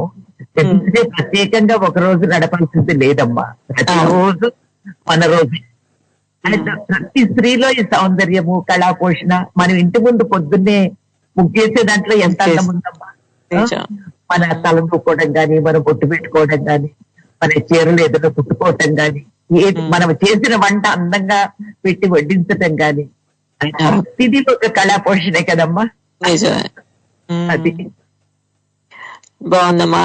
వెబిన్స్ డే ప్రత్యేకంగా ఒక రోజు నడపాల్సింది లేదమ్మా, ప్రతిరోజు మన రోజు. అండ్ ప్రతి స్త్రీలో ఈ సౌందర్యము, కళా పోషణ, మనం ఇంటి ముందు పొద్దున్నే ముగ్గేసే దాంట్లో ఎంత అందం ఉందమ్మా. మన తల నూకోవడం గాని, మనం బొట్టు పెట్టుకోవడం గాని, మన చీరలు ఏదైనా కుట్టుకోవటం గాని, మనం చేసిన వంట అందంగా పెట్టి వడ్డించటం గాని, ఇది ఒక కళా పోషణే కదమ్మా. అది బాగుందమ్మా.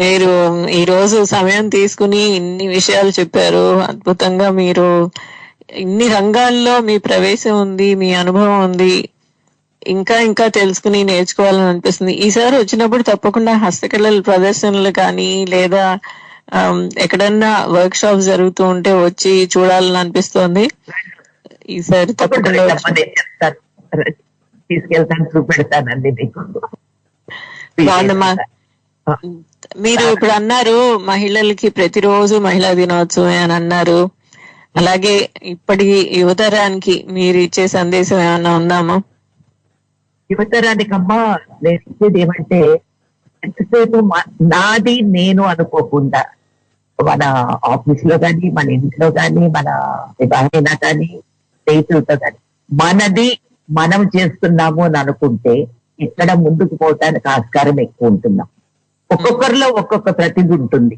మీరు ఈ రోజు సమయం తీసుకుని ఇన్ని విషయాలు చెప్పారు, అద్భుతంగా. మీరు ఇన్ని రంగాల్లో మీ ప్రవేశం ఉంది, మీ అనుభవం ఉంది, ఇంకా ఇంకా తెలుసుకుని నేర్చుకోవాలని అనిపిస్తుంది. ఈసారి వచ్చినప్పుడు తప్పకుండా హస్తకళల ప్రదర్శనలు కానీ లేదా ఎక్కడన్నా వర్క్ షాప్స్ జరుగుతూ ఉంటే వచ్చి చూడాలని అనిపిస్తోంది. ఈసారి తప్పకుండా తీసుకెళ్తాను, చూపెడతానండి మీకు. బాగుందమ్మా. మీరు ఇప్పుడు అన్నారు మహిళలకి ప్రతిరోజు మహిళా దినోత్సవం అని అన్నారు. అలాగే ఇప్పటి యువతరానికి మీరు ఇచ్చే సందేశం ఏమన్నా ఉందామా? యువతరానికమ్మా నేను ఇచ్చేది ఏమంటే, ఎంతసేపు నాది నేను అనుకోకుండా మన ఆఫీస్ లో కానీ, మన ఇంట్లో కానీ, మన వివాహమైనా కానీ, స్నేహితులతో కానీ మనది మనం చేస్తున్నాము అని అనుకుంటే ఇక్కడ ముందుకు పోవటానికి ఆస్కారం ఎక్కువ ఉంటున్నాం. ఒక్కొక్కరిలో ఒక్కొక్క ప్రతిభ ఉంటుంది,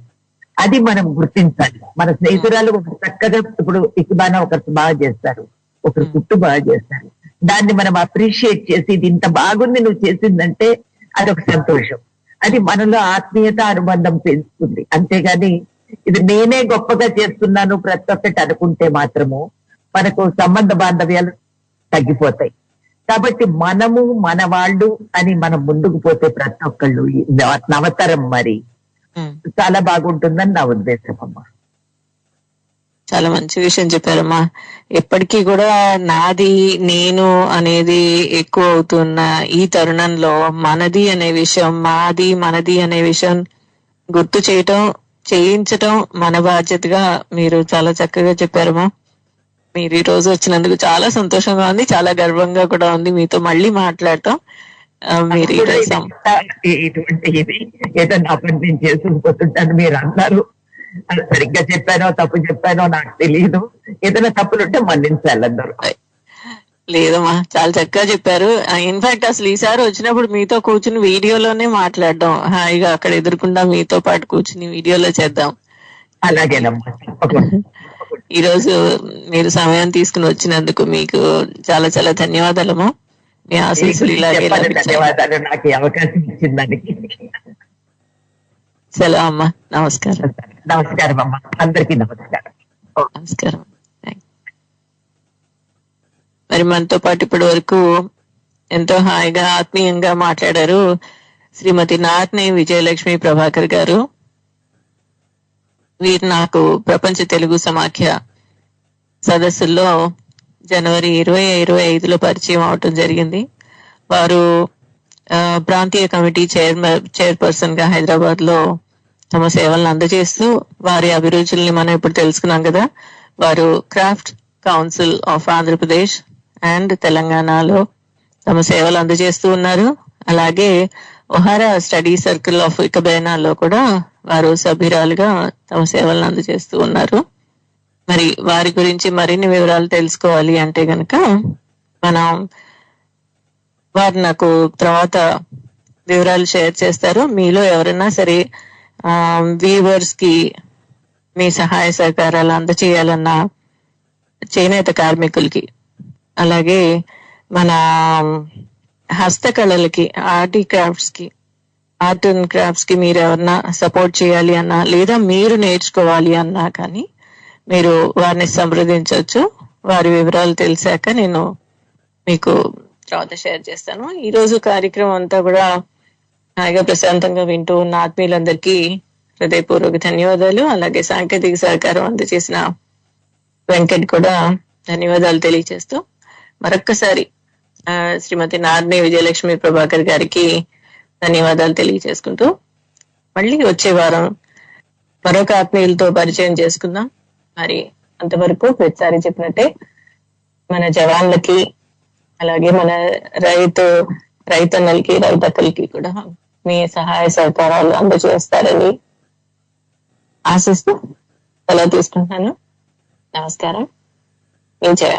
అది మనం గుర్తించాలి. మన స్నేహితురాలు ఒక చక్కగా ఇప్పుడు ఇకుబానా ఒకరు బాగా చేస్తారు, ఒకరు కుట్టు బాగా చేస్తారు. దాన్ని మనం అప్రిషియేట్ చేసి ఇది ఇంత బాగుంది నువ్వు చేసిందంటే అదొక సంతోషం. అది మనలో ఆత్మీయత, అనుబంధం పెంచుతుంది. అంతేగాని ఇది నేనే గొప్పగా చేస్తున్నాను ప్రతి ఒక్కటి అనుకుంటే మాత్రము మనకు సంబంధ బాంధవ్యాలు తగ్గిపోతాయి. కాబట్టి మనము మన వాళ్ళు అని మనం ముందుకు పోతే ప్రతి ఒక్కళ్ళు నవతరం మరి చాలా బాగుంటుందని నా ఉద్దేశం అమ్మా. చాలా మంచి విషయం చెప్పారమ్మా. ఎప్పటికీ కూడా నాది నేను అనేది ఎక్కువ అవుతున్న ఈ తరుణంలో మనది అనే విషయం, మాది మనది అనే విషయం గుర్తు చేయటం, చేయించటం మన బాధ్యతగా మీరు చాలా చక్కగా చెప్పారమ్మా. మీరు ఈ రోజు వచ్చినందుకు చాలా సంతోషంగా ఉంది, చాలా గర్వంగా కూడా ఉంది మీతో మళ్ళీ మాట్లాడటం. మీరు ఇటువంటి ఇది ఏదైనా అపాయింట్మెంట్ చేసుకుపోతుంటాను. మీరు అన్నారు సరిగ్గా చెప్పానో తప్పు చెప్పానో నాకు తెలియదు, ఏదైనా తప్పులుంటే మన్నించాలి అందరూ. లేదమ్మా, చాలా చక్కగా చెప్పారు. ఇన్ఫాక్ట్ అసలు ఈసారి వచ్చినప్పుడు మీతో కూర్చుని వీడియోలోనే మాట్లాడడం, హాయిగా అక్కడ ఎదురుకుండా మీతో పాటు కూర్చుని వీడియోలో చేద్దాం. అలాగేనమ్మా. ఈ రోజు మీరు సమయం తీసుకుని వచ్చినందుకు మీకు చాలా చాలా ధన్యవాదాలమ్మా. మీ ఆశీస్సులు ఇలాగే ధన్యవాదాలు నాకు అవకాశం ఇచ్చిందానికి. సెలవు అమ్మా. నమస్కారం. నమస్కారం అమ్మా, అందరికీ నమస్కారం. నమస్కారం. మరి మనతో పాటు ఇప్పటి వరకు ఎంతో హాయిగా ఆత్మీయంగా మాట్లాడారు శ్రీమతి నాట్నే విజయలక్ష్మి ప్రభాకర్ గారు. వీరు నాకు ప్రపంచ తెలుగు సమాఖ్య సదస్సుల్లో జనవరి 2025లో పరిచయం అవటం జరిగింది. వారు ప్రాంతీయ కమిటీ చైర్పర్సన్ గా హైదరాబాద్ లో తమ సేవలను అందజేస్తూ వారి అభిరుచుల్ని మనం ఇప్పుడు తెలుసుకున్నాం కదా. వారు craft council of Andhra Pradesh and తెలంగాణలో తమ సేవలు అందజేస్తూ ఉన్నారు. అలాగే ఒహారా స్టడీ సర్కిల్ ఆఫ్ ఇకబైనాలో కూడా వారు సభ్యురాలుగా తమ సేవలను అందజేస్తూ ఉన్నారు. మరి వారి గురించి మరిన్ని వివరాలు తెలుసుకోవాలి అంటే గనక మనం వారు నాకు తర్వాత వివరాలు షేర్ చేస్తారు. మీలో ఎవరైనా సరే వీవర్స్ కి మీ సహాయ సహకారాలు అందచేయాలన్నా, చేనేత కార్మికులకి, అలాగే మన హస్తకళలకి, ఆర్ట్ అండ్ క్రాఫ్ట్స్ కి మీరు ఎవరన్నా సపోర్ట్ చేయాలి అన్నా లేదా మీరు నేర్చుకోవాలి అన్నా కానీ మీరు వారిని సంప్రదించవచ్చు. వారి వివరాలు తెలిసాక నేను మీకు తర్వాత షేర్ చేస్తాను. ఈ రోజు కార్యక్రమం అంతా కూడా హాయిగా ప్రశాంతంగా వింటూ ఉన్న ఆత్మీయులందరికీ హృదయపూర్వక ధన్యవాదాలు. అలాగే సాంకేతిక సహకారం అందజేసిన వెంకట్ కూడా ధన్యవాదాలు తెలియజేస్తూ మరొక్కసారి శ్రీమతి నాట్నే విజయలక్ష్మి ప్రభాకర్ గారికి ధన్యవాదాలు తెలియజేసుకుంటూ మళ్ళీ వచ్చే వారం మరొక ఆత్మీయులతో పరిచయం చేసుకుందాం. మరి అంతవరకు ప్రతిసారి చెప్పినట్టే మన జవాన్లకి అలాగే మన రైతన్నలకి రైతక్కలకి కూడా మీ సహాయ సహకారాలు అందజేస్తారని ఆశిస్తూ సెలవు తీసుకుంటున్నాను. నమస్కారం. మీ జయ.